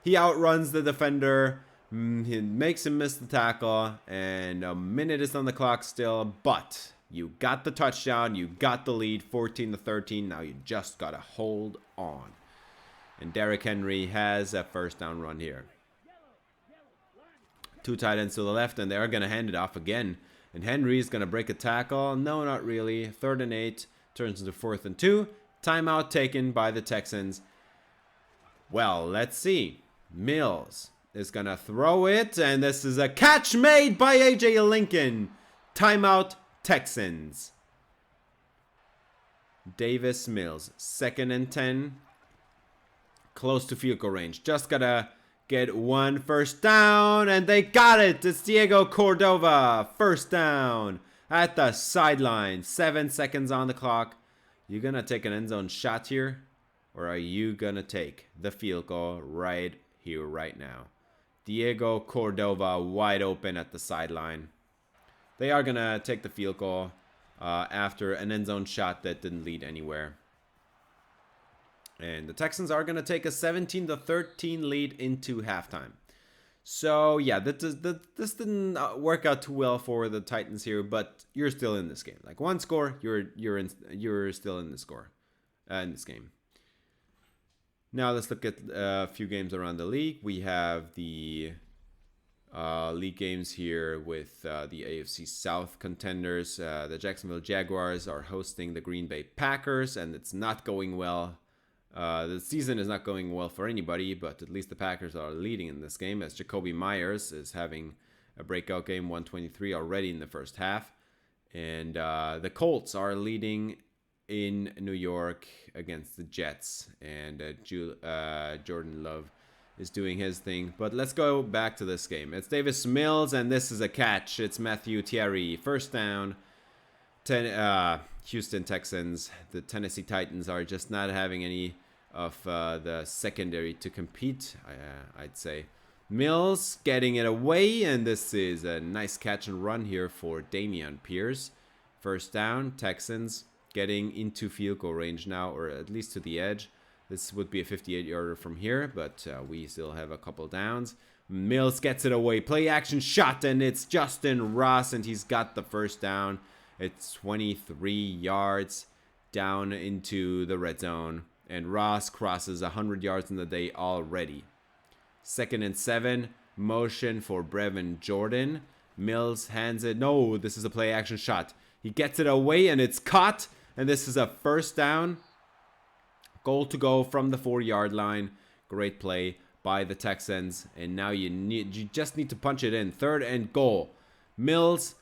He outruns the defender. He makes him miss the tackle. And a minute is on the clock still. But you got the touchdown. You got the lead. 14-13. Now you just got to hold on. And Derrick Henry has a first down run here. 2 tight ends to the left. And they're going to hand it off again. And Henry is going to break a tackle. No, not really. 3rd and 8. Turns into 4th and 2. Timeout taken by the Texans. Well, let's see. Mills is going to throw it. And this is a catch made by A.J. Lincoln. Timeout Texans. Davis Mills. 2nd and 10. Close to field goal range. Just got to get one first down, and they got it. It's Diego Cordova. First down at the sideline. 7 seconds on the clock. You gonna take an end zone shot here, or are you gonna take the field goal right here, right now? Diego Cordova wide open at the sideline. They are gonna take the field goal after an end zone shot that didn't lead anywhere. And the Texans are going to take a 17-13 lead into halftime. So, yeah, this didn't work out too well for the Titans here, but you're still in this game. Like, one score, you're still in the score in this game. Now, let's look at a few games around the league. We have the league games here with the AFC South contenders. The Jacksonville Jaguars are hosting the Green Bay Packers, and it's not going well. The season is not going well for anybody, but at least the Packers are leading in this game as Jacoby Myers is having a breakout game, 123 already in the first half. And the Colts are leading in New York against the Jets. And Jordan Love is doing his thing. But let's go back to this game. It's Davis Mills, and this is a catch. It's Matthew Thierry. First down. Houston Texans. The Tennessee Titans are just not having any of the secondary to compete, I'd say. Mills getting it away, and this is a nice catch and run here for Dameon Pierce. First down, Texans getting into field goal range now, or at least to the edge. This would be a 58-yarder from here, but we still have a couple downs. Mills gets it away, play action shot, and it's Justin Ross, and he's got the first down. It's 23 yards down into the red zone. And Ross crosses 100 yards in the day already. 2nd and 7. Motion for Brevin Jordan. Mills hands it. No, this is a play action shot. He gets it away and it's caught. And this is a first down. Goal to go from the 4-yard line. Great play by the Texans. And now you just need to punch it in. 3rd and goal. Mills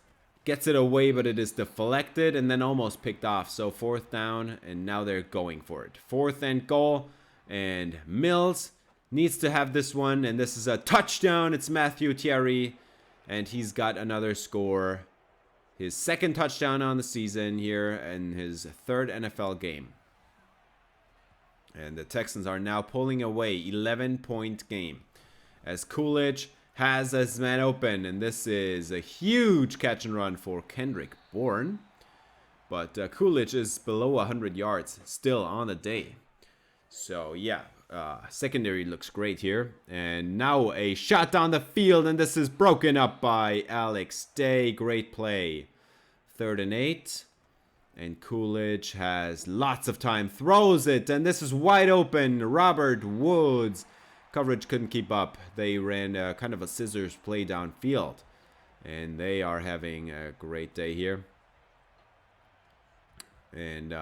gets it away, but it is deflected and then almost picked off. So 4th down, and now they're going for it. 4th and goal. And Mills needs to have this one, and this is a touchdown. It's Matthew Thierry, and he's got another score. His second touchdown on the season here and his third NFL game. And the Texans are now pulling away, 11-point game. As Coolidge has his man open, and this is a huge catch and run for Kendrick Bourne. But Coolidge is below 100 yards still on the day. So yeah, secondary looks great here. And now a shot down the field, and this is broken up by Alex Day. Great play. 3rd and 8. And Coolidge has lots of time, throws it, and this is wide open. Robert Woods. Coverage couldn't keep up. They ran kind of a scissors play downfield. And they are having a great day here. And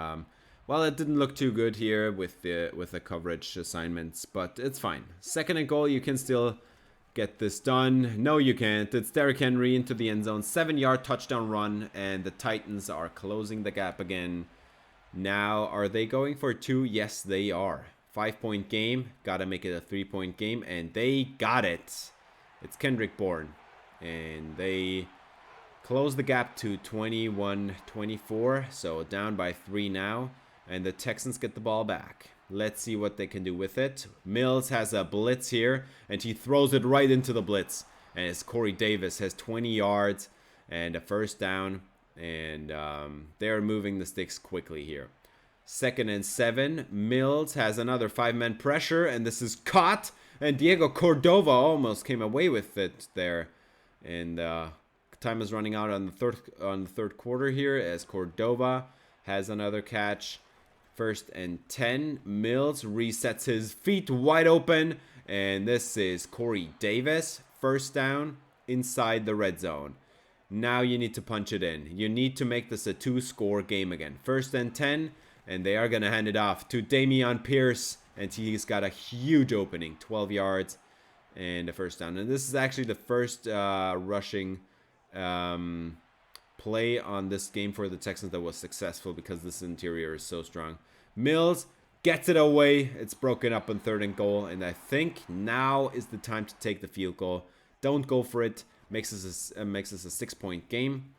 well, it didn't look too good here with the coverage assignments, but it's fine. 2nd and goal, you can still get this done. No, you can't. It's Derrick Henry into the end zone. 7-yard touchdown run, and the Titans are closing the gap again. Now, are they going for 2? Yes, they are. 5-point game. Got to make it a 3-point game, and they got it. It's Kendrick Bourne, and they close the gap to 21-24, so down by 3 now, and the Texans get the ball back. Let's see what they can do with it. Mills has a blitz here, and he throws it right into the blitz. And it's Corey Davis has 20 yards and a first down, and they're moving the sticks quickly here. 2nd and 7. Mills has another 5-man pressure, and this is caught, and Diego Cordova almost came away with it there. And time is running out on the third quarter here as Cordova has another catch. 1st and 10. Mills resets his feet wide open, and this is Corey Davis. First down inside the red zone. Now you need to punch it in. You need to make this a 2-score game again. 1st and 10, and they are going to hand it off to Dameon Pierce, and he's got a huge opening, 12 yards and a first down. And this is actually the first rushing play on this game for the Texans that was successful because this interior is so strong. Mills gets it away. It's broken up on 3rd and goal, and I think now is the time to take the field goal. Don't go for it. Makes this a 6-point game.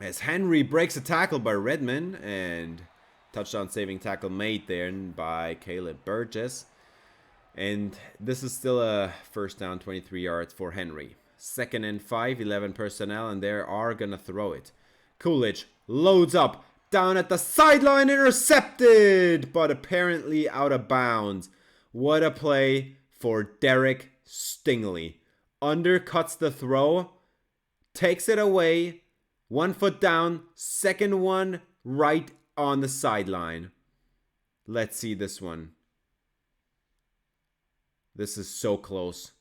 As Henry breaks a tackle by Redmon, and touchdown saving tackle made there by Caleb Burgess. And this is still a first down, 23 yards for Henry. 2nd and 5, 11 personnel, and they are going to throw it. Coolidge loads up, down at the sideline, intercepted, but apparently out of bounds. What a play for Derek Stingley. Undercuts the throw, takes it away, 1 foot down, 2nd one right on the sideline. Let's see this one. This is so close.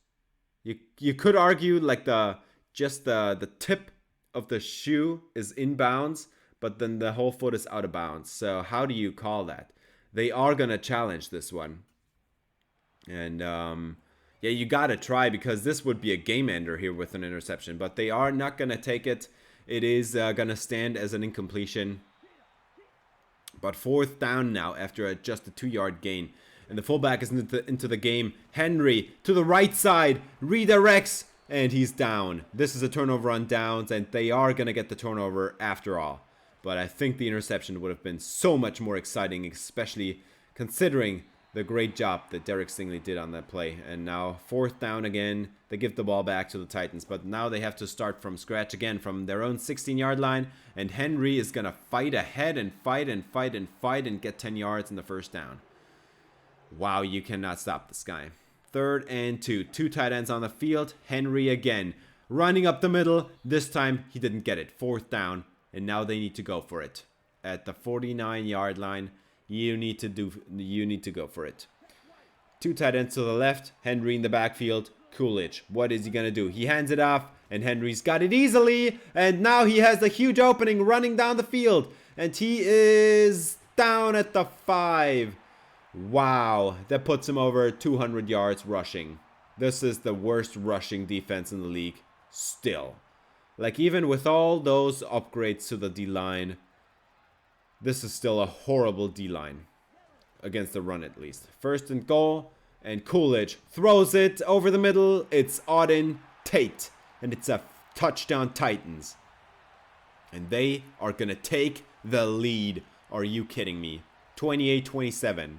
You could argue like the tip of the shoe is inbounds, but then the whole foot is out of bounds. So how do you call that? They are going to challenge this one. And yeah, you got to try because this would be a game ender here with an interception. But they are not going to take it. It is going to stand as an incompletion. But 4th down now after just a 2-yard gain. And the fullback is into the game. Henry to the right side, redirects, and he's down. This is a turnover on downs, and they are going to get the turnover after all. But I think the interception would have been so much more exciting, especially considering the great job that Derek Stingley did on that play. And now 4th down again. They give the ball back to the Titans, but now they have to start from scratch again from their own 16-yard line. And Henry is going to fight ahead and fight and fight and fight and get 10 yards in the first down. Wow, you cannot stop this guy. 3rd and 2. 2 tight ends on the field. Henry again. Running up the middle. This time he didn't get it. 4th down. And now they need to go for it. At the 49-yard line, you need to go for it. 2 tight ends to the left. Henry in the backfield. Coolidge. What is he going to do? He hands it off. And Henry's got it easily. And now he has the huge opening running down the field. And he is down at the 5. Wow, that puts him over 200 yards rushing. This is the worst rushing defense in the league still. Like, even with all those upgrades to the D-line, this is still a horrible D-line. against the run at least. 1st and goal, and Coolidge throws it over the middle. It's Auden Tate, and it's a touchdown Titans. And they are going to take the lead. Are you kidding me? 28-27.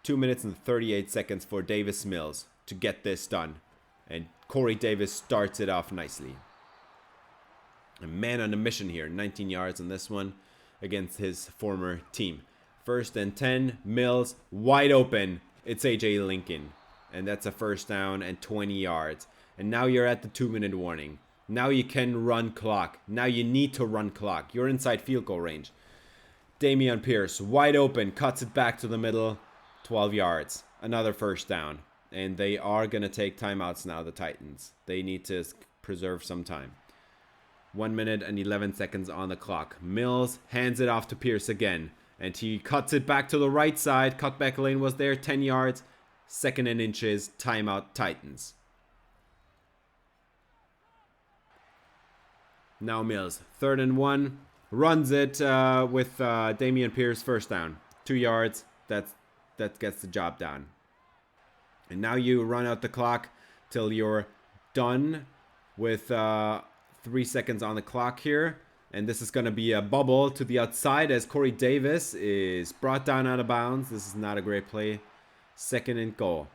2 minutes and 38 seconds for Davis Mills to get this done. And Corey Davis starts it off nicely. A man on a mission here. 19 yards on this one against his former team. 1st and 10. Mills wide open. It's AJ Lincoln. And that's a 1st down and 20 yards. And now you're at the 2-minute warning. Now you can run clock. Now you need to run clock. You're inside field goal range. Dameon Pierce wide open. Cuts it back to the middle. 12 yards. Another 1st down. And they are going to take timeouts now, the Titans. They need to preserve some time. 1 minute and 11 seconds on the clock. Mills hands it off to Pierce again. And he cuts it back to the right side. Cutback lane was there. 10 yards. 2nd and inches. Timeout Titans. Now Mills. 3rd and 1. Runs it with Dameon Pierce 1st down. 2 yards. That gets the job done. And now you run out the clock till you're done with 3 seconds on the clock here. And this is going to be a bubble to the outside as Corey Davis is brought down out of bounds. This is not a great play. 2nd and goal.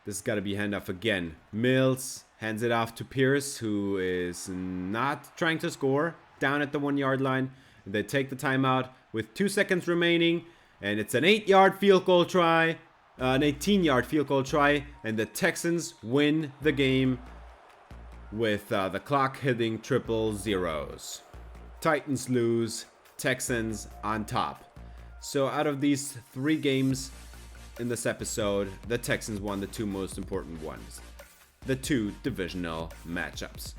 This has got to be handoff again. Mills hands it off to Pierce, who is not trying to score. Down at the 1-yard line. They take the timeout with 2 seconds remaining. And it's an 8-yard field goal try. An 18-yard field goal try. And the Texans win the game with the clock hitting triple zeros. Titans lose. Texans on top. So out of these 3 games in this episode, the Texans won the 2 most important ones. The 2 divisional matchups.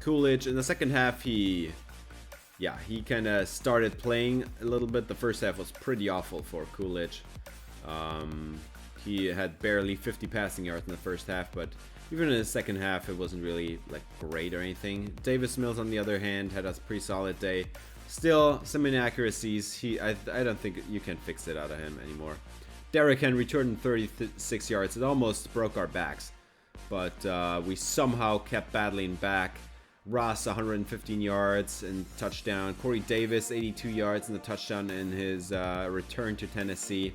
Coolidge in the second half, he kind of started playing a little bit. The first half was pretty awful for Coolidge. He had barely 50 passing yards in the first half, but even in the second half, it wasn't really like great or anything. Davis Mills, on the other hand, had a pretty solid day. Still, some inaccuracies. I don't think you can fix it out of him anymore. Derrick Henry, 236 yards. It almost broke our backs, but we somehow kept battling back. Ross, 115 yards and touchdown. Corey Davis, 82 yards and the touchdown in his return to Tennessee.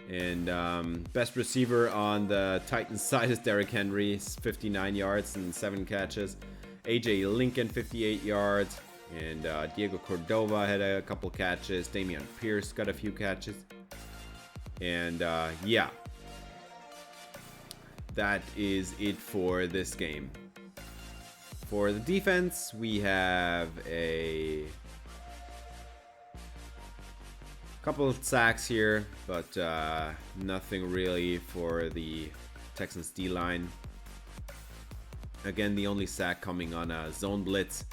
And best receiver on the Titans side is Derrick Henry, 59 yards and 7 catches. AJ Lincoln, 58 yards. And Diego Cordova had a couple catches. Dameon Pierce got a few catches. And yeah, that is it for this game. For the defense, we have a couple of sacks here, but nothing really for the Texans D-line. Again, the only sack coming on a zone blitz.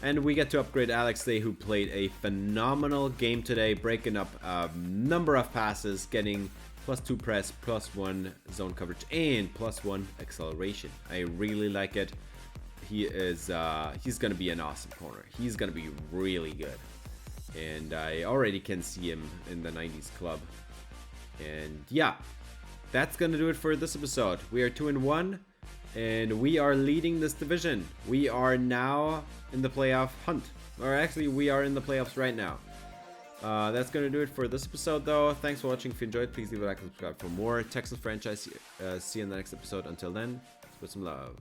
And we get to upgrade Alex Day, who played a phenomenal game today, breaking up a number of passes, getting +2 press, +1 zone coverage, and +1 acceleration. I really like it. He's going to be an awesome corner. He's going to be really good. And I already can see him in the 90s club. And yeah, that's going to do it for this episode. We are 2-1, and we are leading this division. We are now in the playoff hunt. Or actually, we are in the playoffs right now. That's going to do it for this episode, though. Thanks for watching. If you enjoyed, please leave a like and subscribe for more Texans Franchise. See you in the next episode. Until then, with some love.